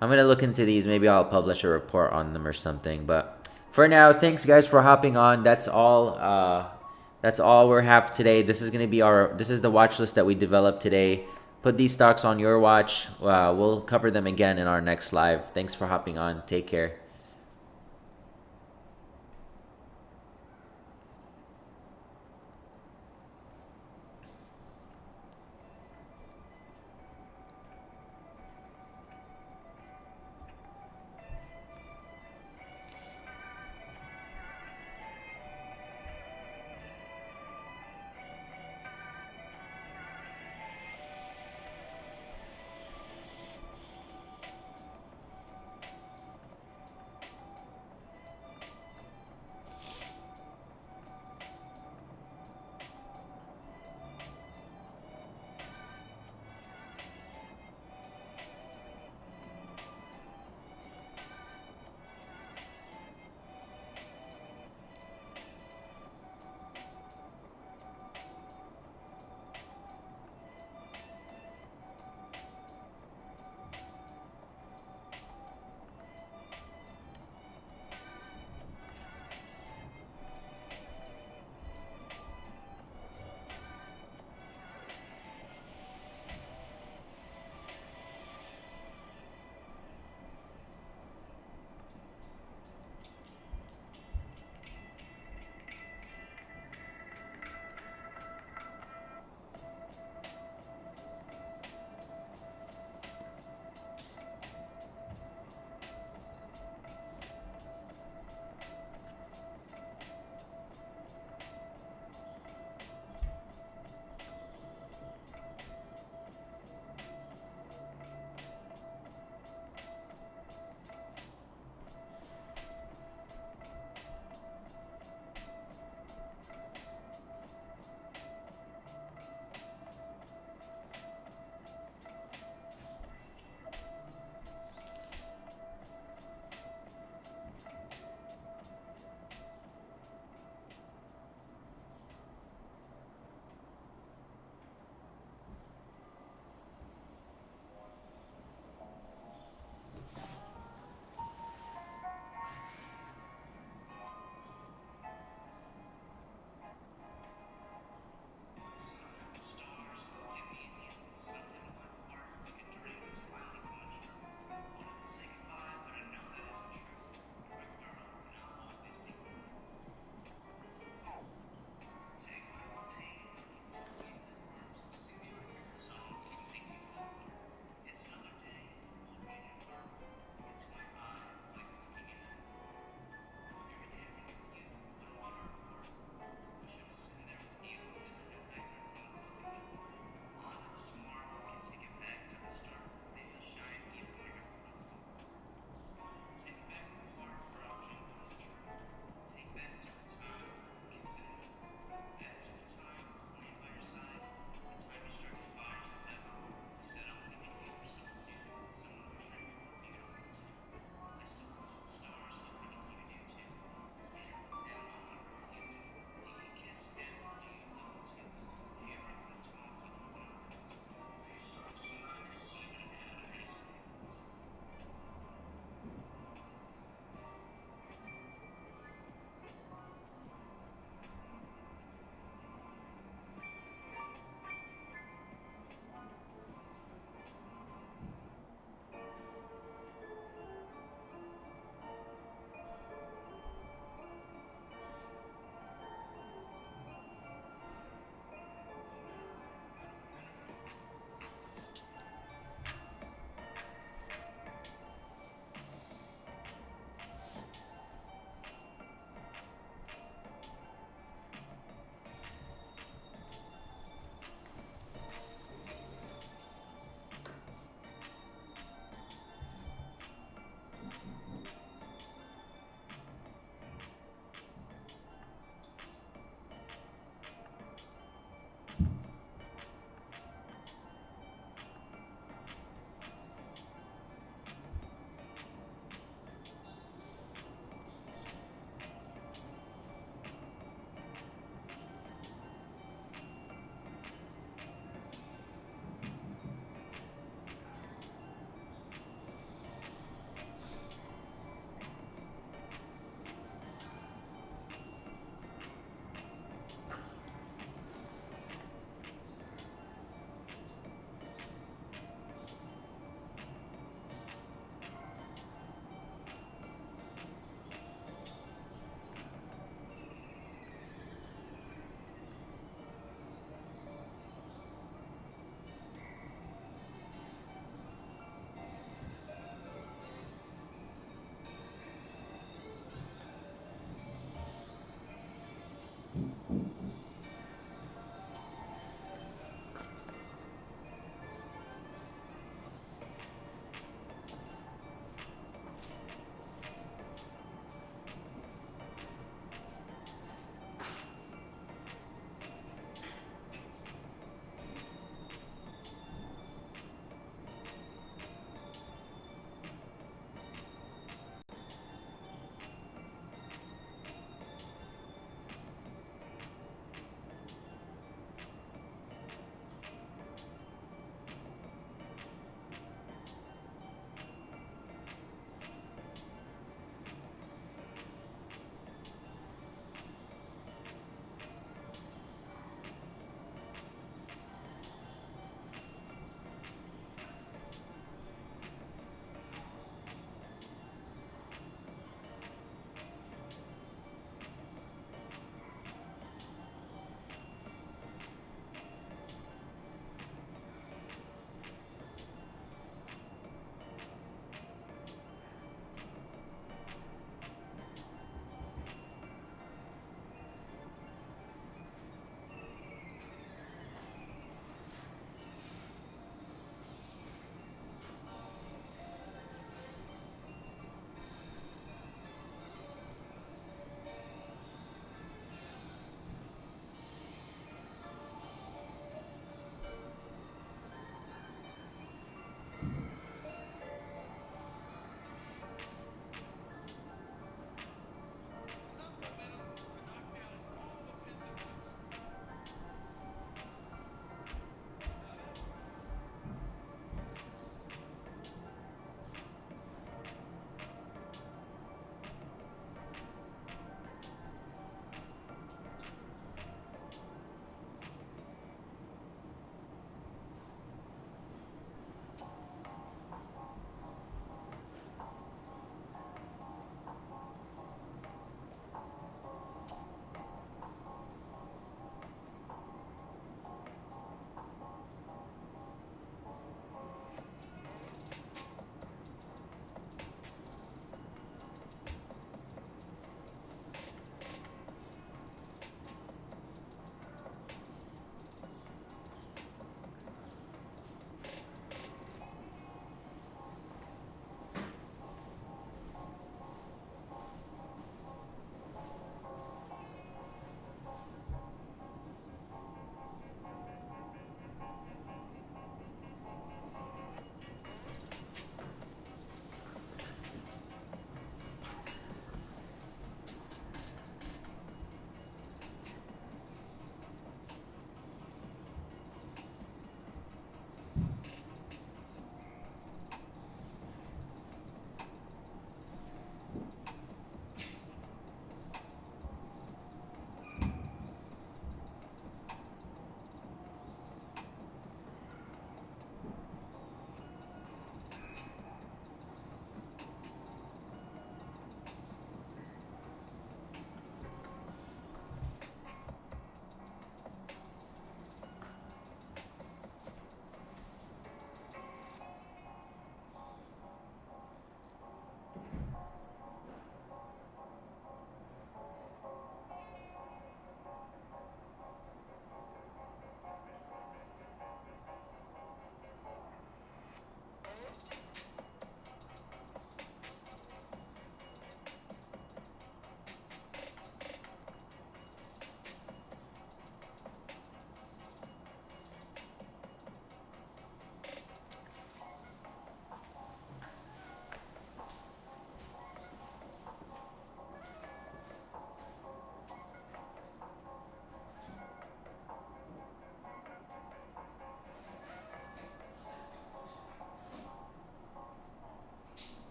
I'm going to look into these. Maybe I'll publish a report on them or something. But for now, thanks guys for hopping on. That's all That's all we have today. This is gonna be this is the watch list that we developed today. Put these stocks on your watch. We'll cover them again in our next live. Thanks for hopping on. Take care.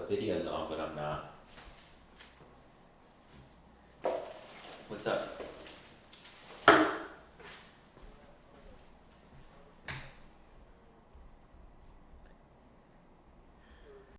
video's on, but I'm not. What's up?